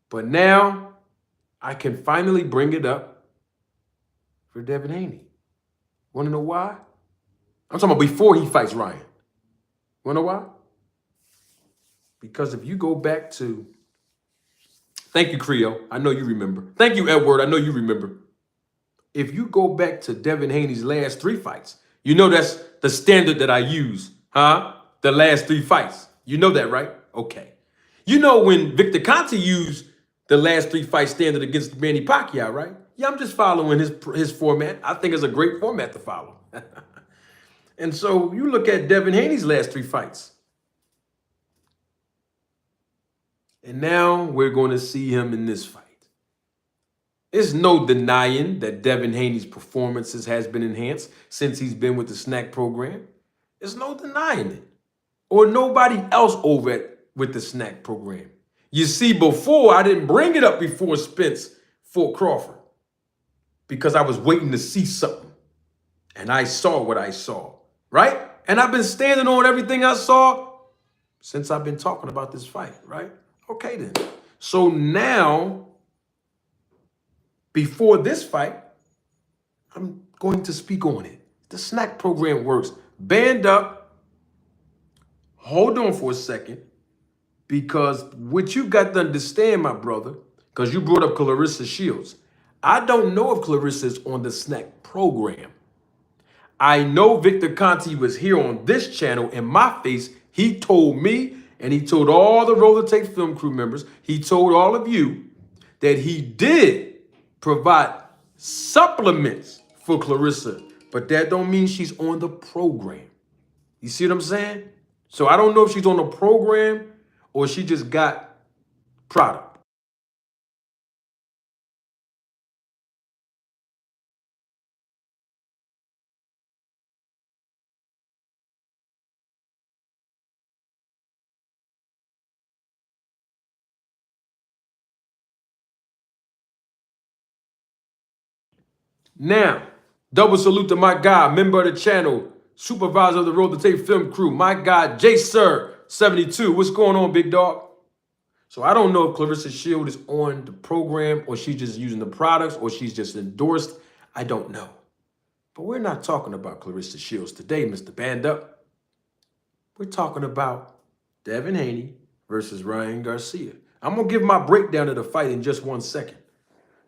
But now I can finally bring it up for Devin Haney. Want to know why? I'm talking about before he fights Ryan. Want to know why? Because if you go back to, thank you, Creo, I know you remember. Thank you, Edward, I know you remember. If you go back to Devin Haney's last 3 fights, you know that's the standard that I use, huh? The last 3 fights. You know that, right? Okay. You know when Victor Conte used the last 3 fight standard against Manny Pacquiao, right? Yeah, I'm just following his format. I think it's a great format to follow. And so you look at Devin Haney's last 3 fights. And now we're going to see him in this fight. There's no denying that Devin Haney's performances has been enhanced since he's been with the SNAC program. There's no denying it. Or nobody else over with the SNAC program. You see, before, I didn't bring it up before Spence fought Crawford because I was waiting to see something. And I saw what I saw, right? And I've been standing on everything I saw since I've been talking about this fight, right? Okay, then. So now, before this fight, I'm going to speak on it. The SNAC program works. Band up. Hold on for a second. Because what you got to understand, my brother, because you brought up Clarissa Shields. I don't know if Clarissa is on the SNAC program. I know Victor Conte was here on this channel in my face. He told me, and he told all the Roller Tape Film crew members, he told all of you that he did provide supplements for Clarissa, but that don't mean she's on the program. You see what I'm saying? So I don't know if she's on the program or she just got product. Now, double salute to my guy, member of the channel, supervisor of the Roll the Tape Film crew, my guy, J Sir 72. What's going on, big dog? So I don't know if Clarissa Shield is on the program or she's just using the products or she's just endorsed. I don't know. But we're not talking about Clarissa Shields today, Mr. Band Up. We're talking about Devin Haney versus Ryan Garcia. I'm going to give my breakdown of the fight in just 1 second.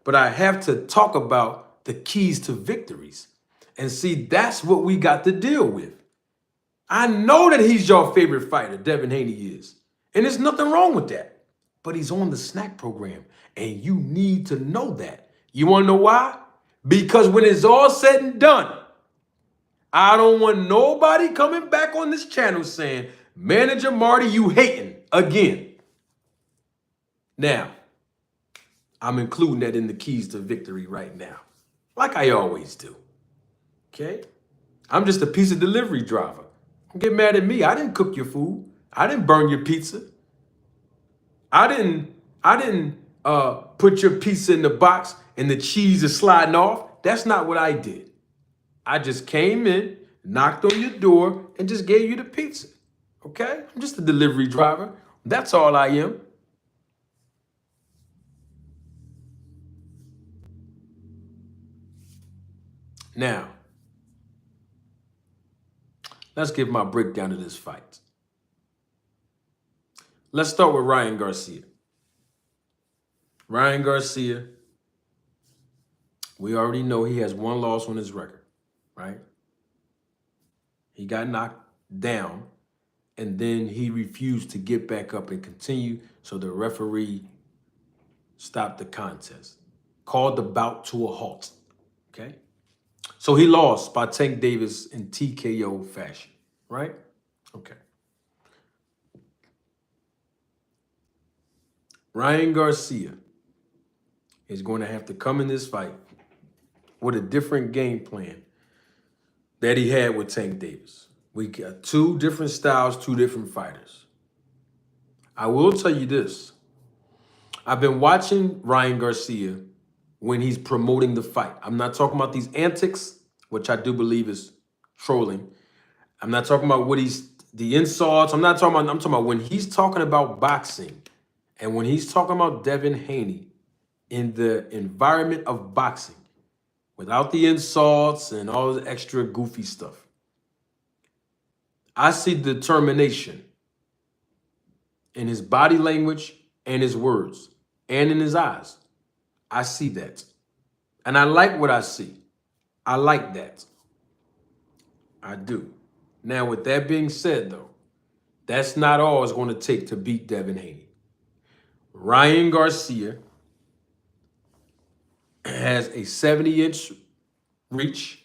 But I have to talk about the keys to victories. And see, that's what we got to deal with. I know that he's your favorite fighter, Devin Haney is. And there's nothing wrong with that. But he's on the SNAC program. And you need to know that. You want to know why? Because when it's all said and done, I don't want nobody coming back on this channel saying, Manager Marty, you hating again. Now, I'm including that in the keys to victory right now, like I always do. Okay? I'm just a pizza delivery driver. Don't get mad at me. I didn't cook your food. I didn't burn your pizza. I didn't put your pizza in the box and the cheese is sliding off. That's not what I did. I just came in, knocked on your door, and just gave you the pizza. Okay? I'm just a delivery driver. That's all I am. Now, let's give my breakdown of this fight. Let's start with Ryan Garcia. Ryan Garcia, we already know he has one loss on his record, right? He got knocked down, and then he refused to get back up and continue, so the referee stopped the contest, called the bout to a halt, okay? So he lost by Tank Davis in TKO fashion, right? Okay. Ryan Garcia is going to have to come in this fight with a different game plan that he had with Tank Davis. We got two different styles, two different fighters. I will tell you this. I've been watching Ryan Garcia when he's promoting the fight. I'm not talking about these antics, which I do believe is trolling. I'm not talking about the insults. I'm talking about when he's talking about boxing and when he's talking about Devin Haney in the environment of boxing without the insults and all the extra goofy stuff. I see determination in his body language and his words and in his eyes. I see that. And I like what I see. I like that. I do. Now, with that being said, though, that's not all it's going to take to beat Devin Haney. Ryan Garcia has a 70-inch reach,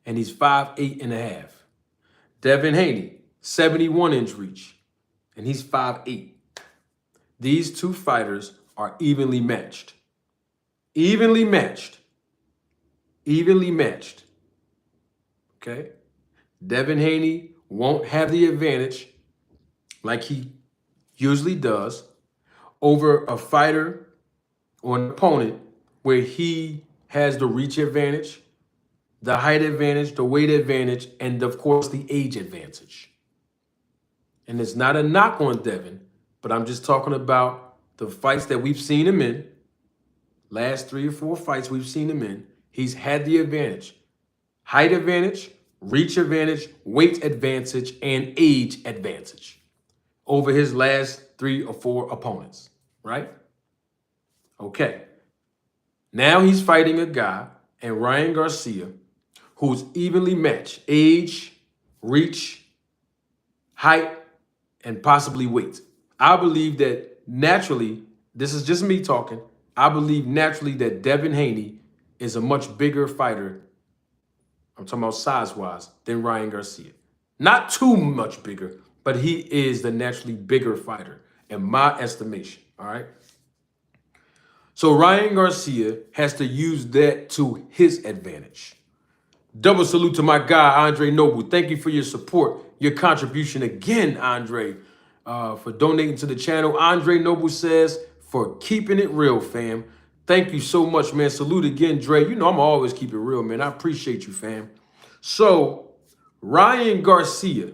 and he's 5'8.5". Devin Haney, 71-inch reach, and he's 5'8". These two fighters are evenly matched. Evenly matched. Evenly matched. Okay? Devin Haney won't have the advantage like he usually does over a fighter or an opponent where he has the reach advantage, the height advantage, the weight advantage, and of course the age advantage. And it's not a knock on Devin, but I'm just talking about the fights that we've seen him in. Last 3 or 4 fights we've seen him in, he's had the advantage. Height advantage, reach advantage, weight advantage, and age advantage over his last 3 or 4 opponents, right? Okay. Now he's fighting a guy, and Ryan Garcia, who's evenly matched. Age, reach, height, and possibly weight. I believe that naturally, this is just me talking, I believe naturally that Devin Haney is a much bigger fighter, I'm talking about size-wise, than Ryan Garcia. Not too much bigger, but he is the naturally bigger fighter in my estimation, all right? So Ryan Garcia has to use that to his advantage. Double salute to my guy, Andre Noble. Thank you for your support, your contribution again, Andre, for donating to the channel. Andre Noble says, for keeping it real, fam. Thank you so much, man. Salute again, Dre. You know I'm always keep it real, man. I appreciate you, fam. So Ryan Garcia,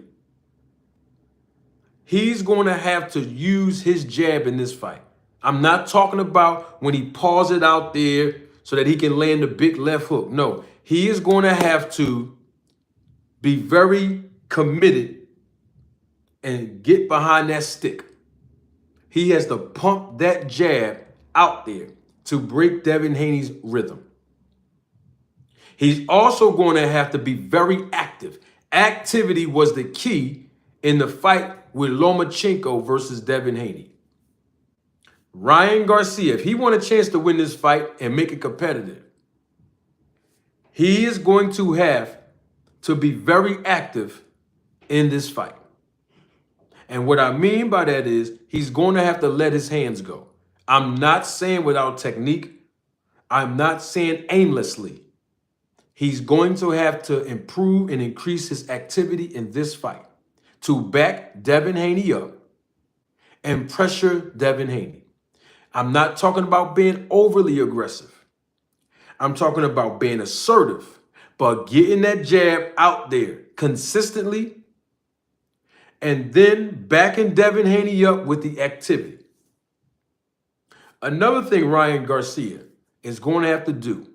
he's going to have to use his jab in this fight. I'm not talking about when he paws it out there so that he can land the big left hook. No, he is going to have to be very committed and get behind that stick. He has to pump that jab out there to break Devin Haney's rhythm. He's also going to have to be very active. Activity was the key in the fight with Lomachenko versus Devin Haney. Ryan Garcia, if he wants a chance to win this fight and make it competitive, he is going to have to be very active in this fight. And what I mean by that is he's going to have to let his hands go. I'm not saying without technique. I'm not saying aimlessly. He's going to have to improve and increase his activity in this fight to back Devin Haney up and pressure Devin Haney. I'm not talking about being overly aggressive. I'm talking about being assertive, but getting that jab out there consistently and then backing Devin Haney up with the activity. Another thing Ryan Garcia is going to have to do,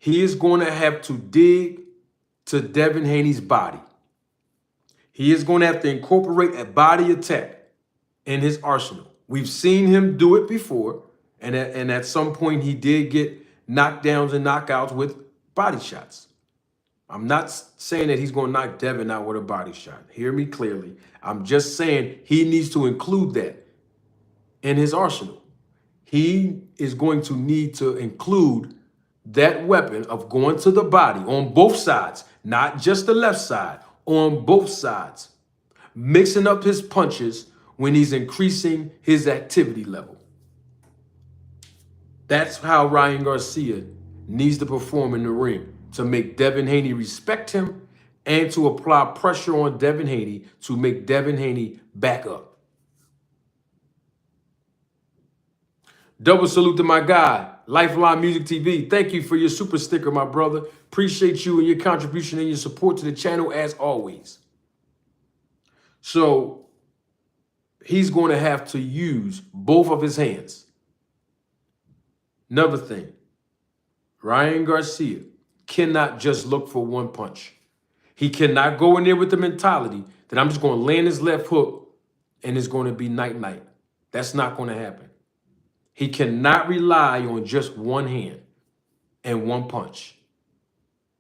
he is going to have to dig to Devin Haney's body. He is going to have to incorporate a body attack in his arsenal. We've seen him do it before, and at some point he did get knockdowns and knockouts with body shots. I'm not saying that he's going to knock Devin out with a body shot. Hear me clearly. I'm just saying he needs to include that in his arsenal. He is going to need to include that weapon of going to the body on both sides, not just the left side, on both sides, mixing up his punches when he's increasing his activity level. That's how Ryan Garcia needs to perform in the ring, to make Devin Haney respect him and to apply pressure on Devin Haney to make Devin Haney back up. Double salute to my guy, Lifeline Music TV. Thank you for your super sticker, my brother. Appreciate you and your contribution and your support to the channel as always. So he's going to have to use both of his hands. Another thing, Ryan Garcia cannot just look for one punch. He cannot go in there with the mentality that I'm just going to land his left hook and it's going to be night-night. That's not going to happen. He cannot rely on just one hand and one punch,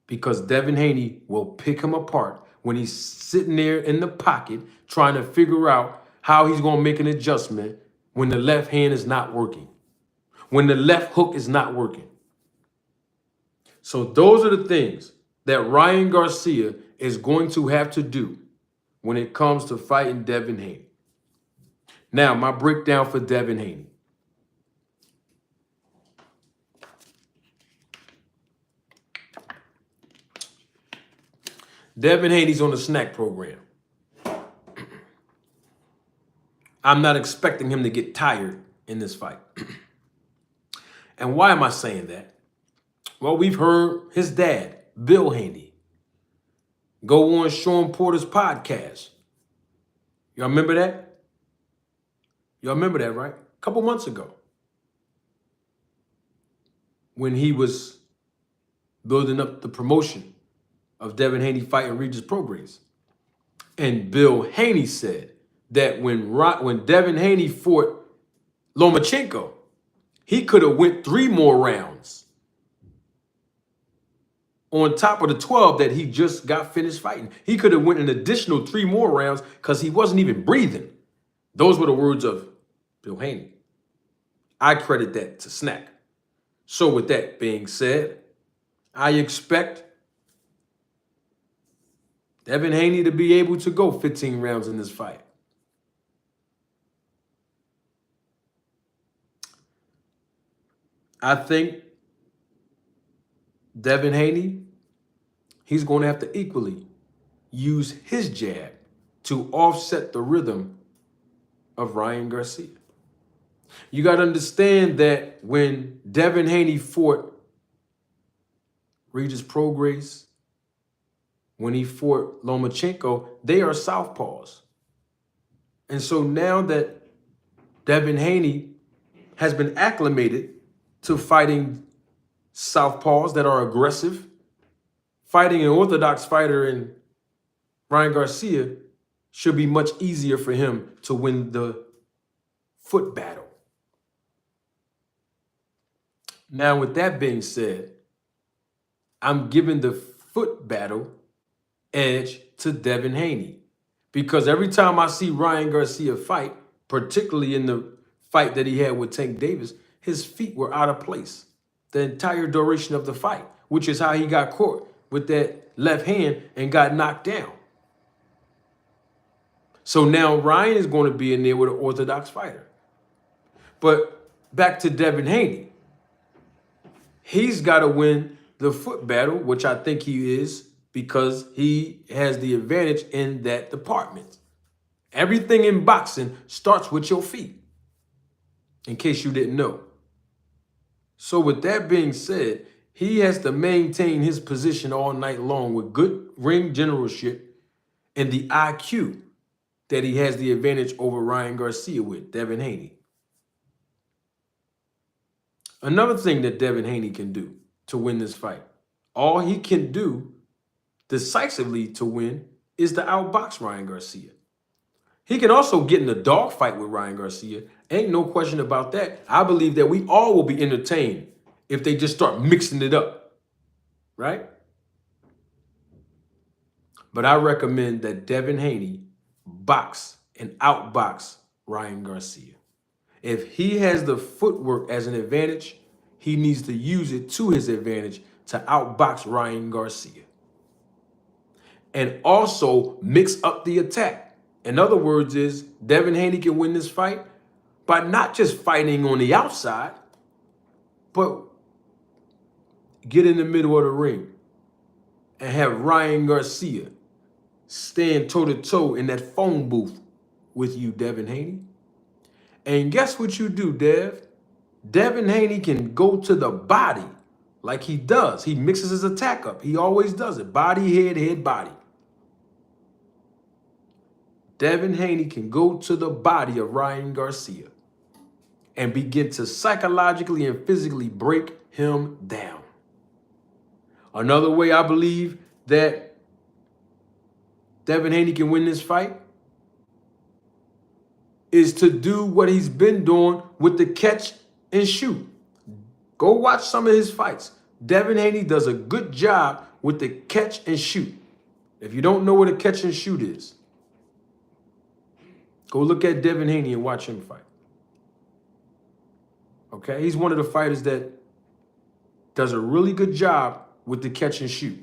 because Devin Haney will pick him apart when he's sitting there in the pocket trying to figure out how he's going to make an adjustment when the left hand is not working, when the left hook is not working. So those are the things that Ryan Garcia is going to have to do when it comes to fighting Devin Haney. Now, my breakdown for Devin Haney. Devin Haney's on the SNAC program. I'm not expecting him to get tired in this fight. And why am I saying that? Well, we've heard his dad, Bill Haney, go on Sean Porter's podcast. Y'all remember that? Y'all remember that, right? A couple months ago, when he was building up the promotion of Devin Haney fighting Regis Prograis. And Bill Haney said that when Devin Haney fought Lomachenko, he could have went 3 more rounds on top of the 12 that he just got finished fighting. He could have went an additional 3 more rounds because he wasn't even breathing. Those were the words of Bill Haney. I credit that to SNAC. So with that being said, I expect Devin Haney to be able to go 15 rounds in this fight. I think Devin Haney, he's going to have to equally use his jab to offset the rhythm of Ryan Garcia. You got to understand that when Devin Haney fought Regis Prograis, when he fought Lomachenko, they are southpaws. And so now that Devin Haney has been acclimated to fighting southpaws that are aggressive, fighting an orthodox fighter in Ryan Garcia should be much easier for him to win the foot battle. Now, with that being said, I'm giving the foot battle edge to Devin Haney, because every time I see Ryan Garcia fight, particularly in the fight that he had with Tank Davis, his feet were out of place the entire duration of the fight, which is how he got caught with that left hand and got knocked down. So now Ryan is going to be in there with an orthodox fighter. But back to Devin Haney. He's got to win the foot battle, which I think he is, because he has the advantage in that department. Everything in boxing starts with your feet, in case you didn't know. So with that being said, he has to maintain his position all night long with good ring generalship and the IQ that he has the advantage over Ryan Garcia with, Devin Haney. Another thing that Devin Haney can do to win this fight All he can do decisively to win is to outbox Ryan Garcia. He can also get in a dogfight with Ryan Garcia. Ain't no question about that. I believe that we all will be entertained if they just start mixing it up, right? But I recommend that Devin Haney box and outbox Ryan Garcia. If he has the footwork as an advantage, he needs to use it to his advantage to outbox Ryan Garcia. And also mix up the attack. In other words, is Devin Haney can win this fight by not just fighting on the outside, but get in the middle of the ring and have Ryan Garcia stand toe-to-toe in that phone booth with you, Devin Haney. And guess what you do, Dev? Devin Haney can go to the body like he does. He mixes his attack up. He always does it. Body, head, head, body. Devin Haney can go to the body of Ryan Garcia and begin to psychologically and physically break him down. Another way I believe that Devin Haney can win this fight is to do what he's been doing with the catch and shoot. Go watch some of his fights. Devin Haney does a good job with the catch and shoot. If you don't know what a catch and shoot is, go look at Devin Haney and watch him fight. Okay? He's one of the fighters that does a really good job with the catch and shoot.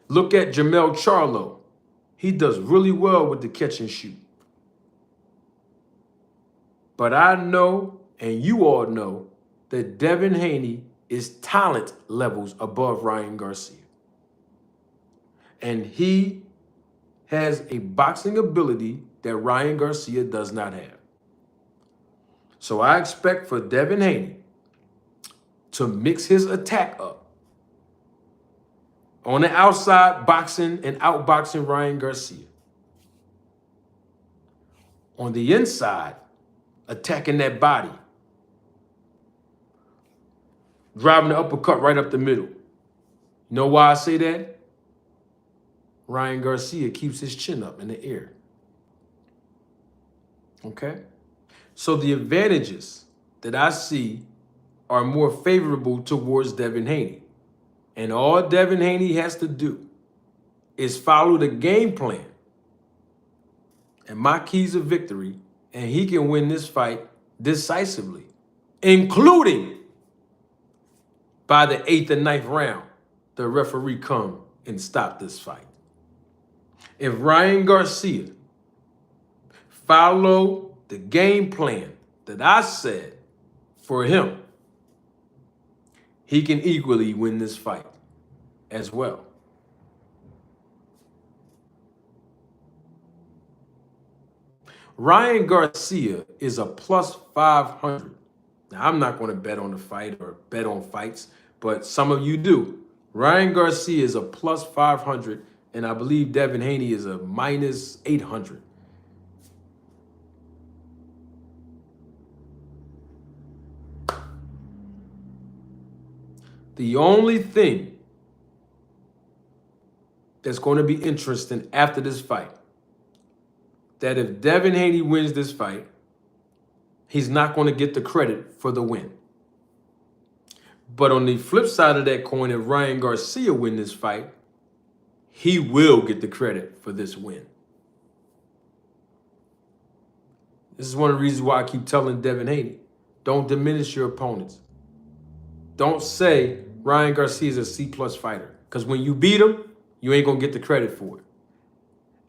Look at Jamel Charlo. He does really well with the catch and shoot. But I know, and you all know, that Devin Haney is talent levels above Ryan Garcia. And he has a boxing ability that Ryan Garcia does not have. So I expect for Devin Haney to mix his attack up. On the outside, boxing and outboxing Ryan Garcia. On the inside, attacking that body. Driving the uppercut right up the middle. You know why I say that? Ryan Garcia keeps his chin up in the air. Okay? So the advantages that I see are more favorable towards Devin Haney. And all Devin Haney has to do is follow the game plan and my keys of victory, and he can win this fight decisively, including by the 8th and 9th round, the referee come and stop this fight. If Ryan Garcia follow the game plan that I said for him, he can equally win this fight as well. Ryan Garcia is a plus 500. Now, I'm not going to bet on the fight or bet on fights, but some of you do. Ryan Garcia is a plus 500, and I believe Devin Haney is a minus 800. The only thing that's going to be interesting after this fight, that if Devin Haney wins this fight, he's not going to get the credit for the win. But on the flip side of that coin, if Ryan Garcia wins this fight, he will get the credit for this win. This is one of the reasons why I keep telling Devin Haney, don't diminish your opponents. Don't say Ryan Garcia is a C-plus fighter, because when you beat him, you ain't going to get the credit for it.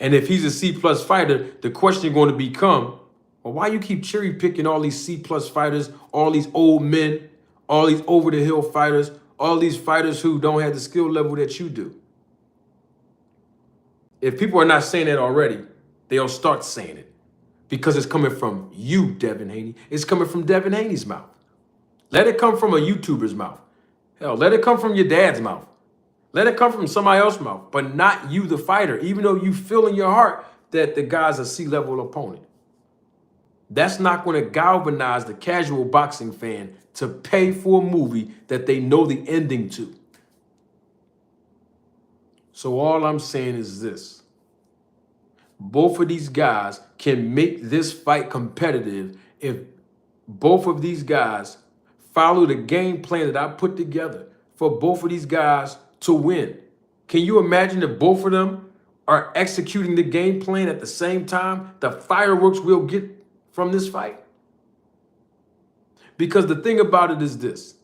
And if he's a C-plus fighter, the question going to become, well, why you keep cherry picking all these C-plus fighters, all these old men, all these over-the-hill fighters, all these fighters who don't have the skill level that you do? If people are not saying that already, they'll start saying it, because it's coming from you, Devin Haney. It's coming from Devin Haney's mouth. Let it come from a YouTuber's mouth. Hell, let it come from your dad's mouth. Let it come from somebody else's mouth, but not you, the fighter, even though you feel in your heart that the guy's a C-level opponent. That's not going to galvanize the casual boxing fan to pay for a movie that they know the ending to. So all I'm saying is this. Both of these guys can make this fight competitive if both of these guys follow the game plan that I put together for both of these guys to win. Can you imagine if both of them are executing the game plan at the same time? The fireworks we'll get from this fight? Because the thing about it is this,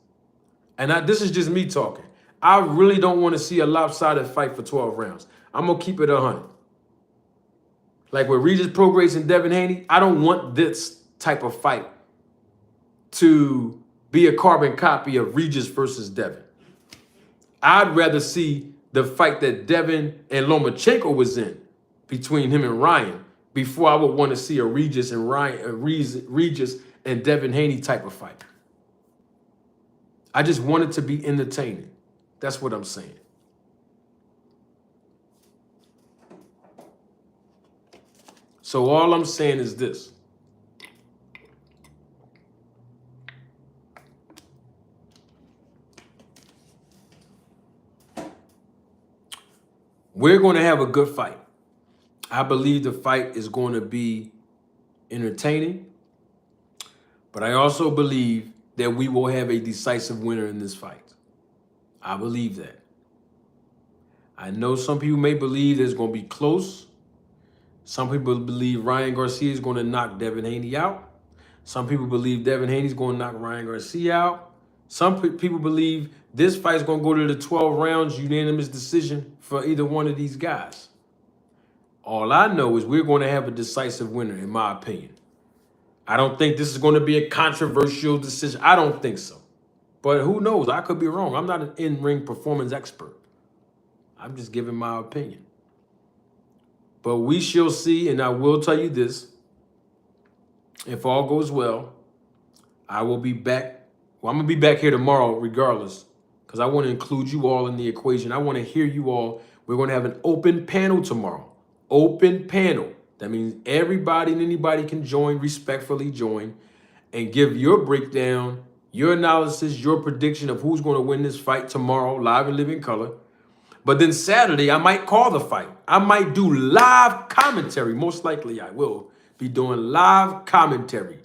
and this is just me talking. I really don't want to see a lopsided fight for 12 rounds. I'm going to keep it 100. Like with Regis Prograis and Devin Haney, I don't want this type of fight to be a carbon copy of Regis versus Devin. I'd rather see the fight that Devin and Lomachenko was in between him and Ryan before I would want to see a Regis and Devin Haney type of fight. I just want it to be entertaining. That's what I'm saying. So all I'm saying is this. We're going to have a good fight. I believe the fight is going to be entertaining, but I also believe that we will have a decisive winner in this fight. I believe that. I know some people may believe it's going to be close. Some people believe Ryan Garcia is going to knock Devin Haney out. Some people believe Devin Haney is going to knock Ryan Garcia out. Some people believe this fight is going to go to the 12 rounds unanimous decision for either one of these guys. All I know is we're going to have a decisive winner, in my opinion. I don't think this is going to be a controversial decision. I don't think so. But who knows? I could be wrong. I'm not an in-ring performance expert. I'm just giving my opinion. But we shall see, and I will tell you this. If all goes well, I will be back. Well, I'm going to be back here tomorrow regardless, because I want to include you all in the equation. I want to hear you all. We're going to have an open panel tomorrow. Open panel. That means everybody and anybody can join, respectfully join, and give your breakdown, your analysis, your prediction of who's going to win this fight tomorrow, live and living color. But then Saturday, I might call the fight. I might do live commentary. Most likely I will be doing live commentary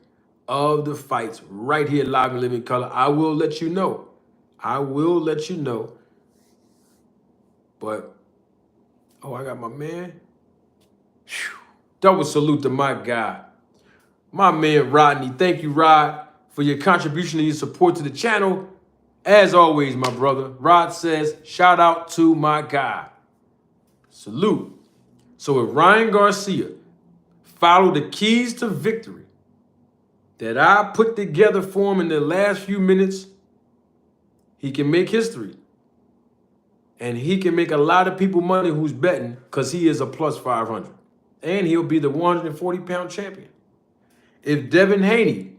of the fights right here, live and living color. I will let you know. I will let you know. But, oh, I got my man. Whew. Double salute to my guy, my man Rodney. Thank you, Rod, for your contribution and your support to the channel. As always, my brother, Rod says, shout out to my guy. Salute. So if Ryan Garcia followed the keys to victory that I put together for him in the last few minutes, he can make history. And he can make a lot of people money who's betting because he is a plus 500. And he'll be the 140-pound champion. If Devin Haney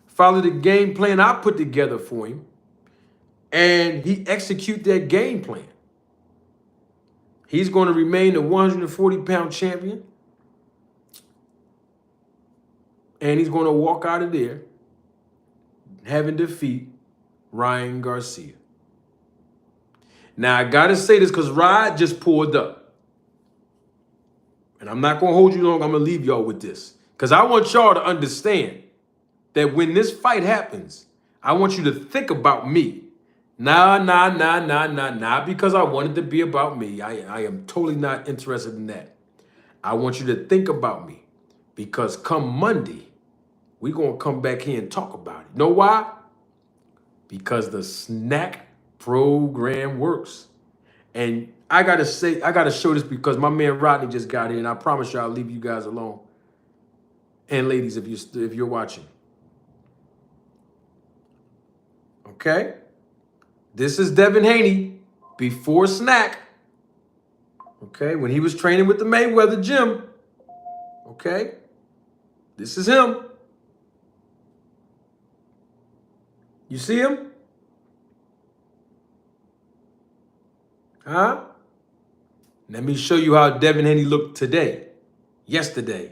followed the game plan I put together for him, and he execute that game plan, he's going to remain the 140-pound champion. And he's going to walk out of there having defeat Ryan Garcia. Now, I got to say this because Rod just pulled up. And I'm not going to hold you long. I'm going to leave y'all with this. Because I want y'all to understand that when this fight happens, I want you to think about me. Nah, because I want it to be about me. I am totally not interested in that. I want you to think about me. Because come Monday, we're going to come back here and talk about it. Know why? Because the SNAC program works. And I got to show this because my man Rodney just got here, and I promise you I'll leave you guys alone. And ladies, if you're watching. Okay? This is Devin Haney before SNAC. Okay? When he was training with the Mayweather gym. Okay? This is him. You see him? Huh? Let me show you how Devin Haney looked today, yesterday,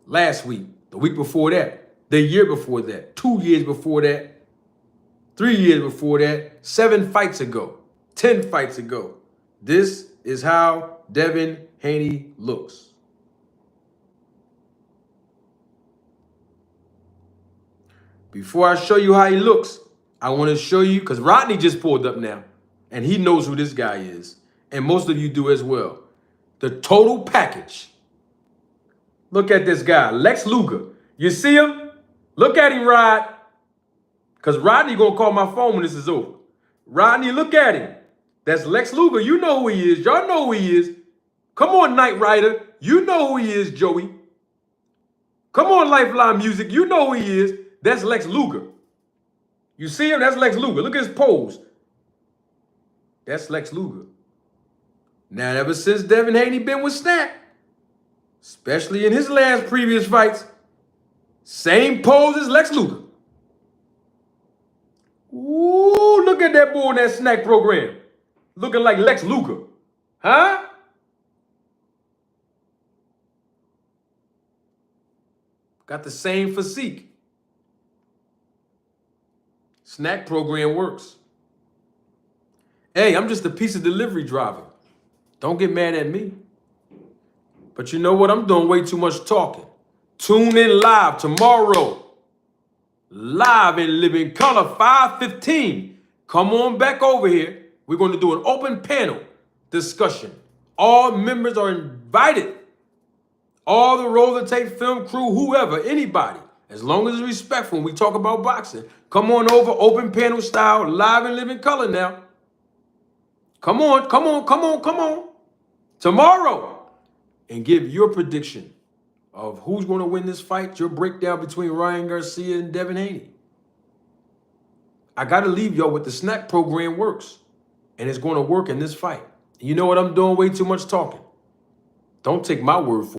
last week, the week before that, the year before that, 2 years before that, 3 years before that, 7 fights ago, 10 fights ago. This is how Devin Haney looks. Before I show you how he looks, I want to show you, because Rodney just pulled up now, and he knows who this guy is, and most of you do as well. The total package. Look at this guy, Lex Luger. You see him? Look at him, Rod. Because Rodney going to call my phone when this is over. Rodney, look at him. That's Lex Luger. You know who he is. Y'all know who he is. Come on, Knight Rider. You know who he is, Joey. Come on, Lifeline Music. You know who he is. That's Lex Luger. You see him? That's Lex Luger. Look at his pose. That's Lex Luger. Now, ever since Devin Haney been with SNAC, especially in his last previous fights, same pose as Lex Luger. Ooh, look at that boy in that SNAC program. Looking like Lex Luger. Huh? Got the same physique. SNAC program works. Hey, I'm just a piece of delivery driver. Don't get mad at me. But you know what? I'm doing way too much talking. Tune in live tomorrow. Live in living color, 5:15. Come on back over here. We're going to do an open panel discussion. All members are invited. All the roller tape film crew, whoever, anybody. As long as it's respectful when we talk about boxing. Come on over, open panel style, live in living color now. Come on, come on, come on, come on. Tomorrow. And give your prediction of who's going to win this fight, your breakdown between Ryan Garcia and Devin Haney. I got to leave y'all with the SNAC program works. And it's going to work in this fight. You know what? I'm doing way too much talking. Don't take my word for it.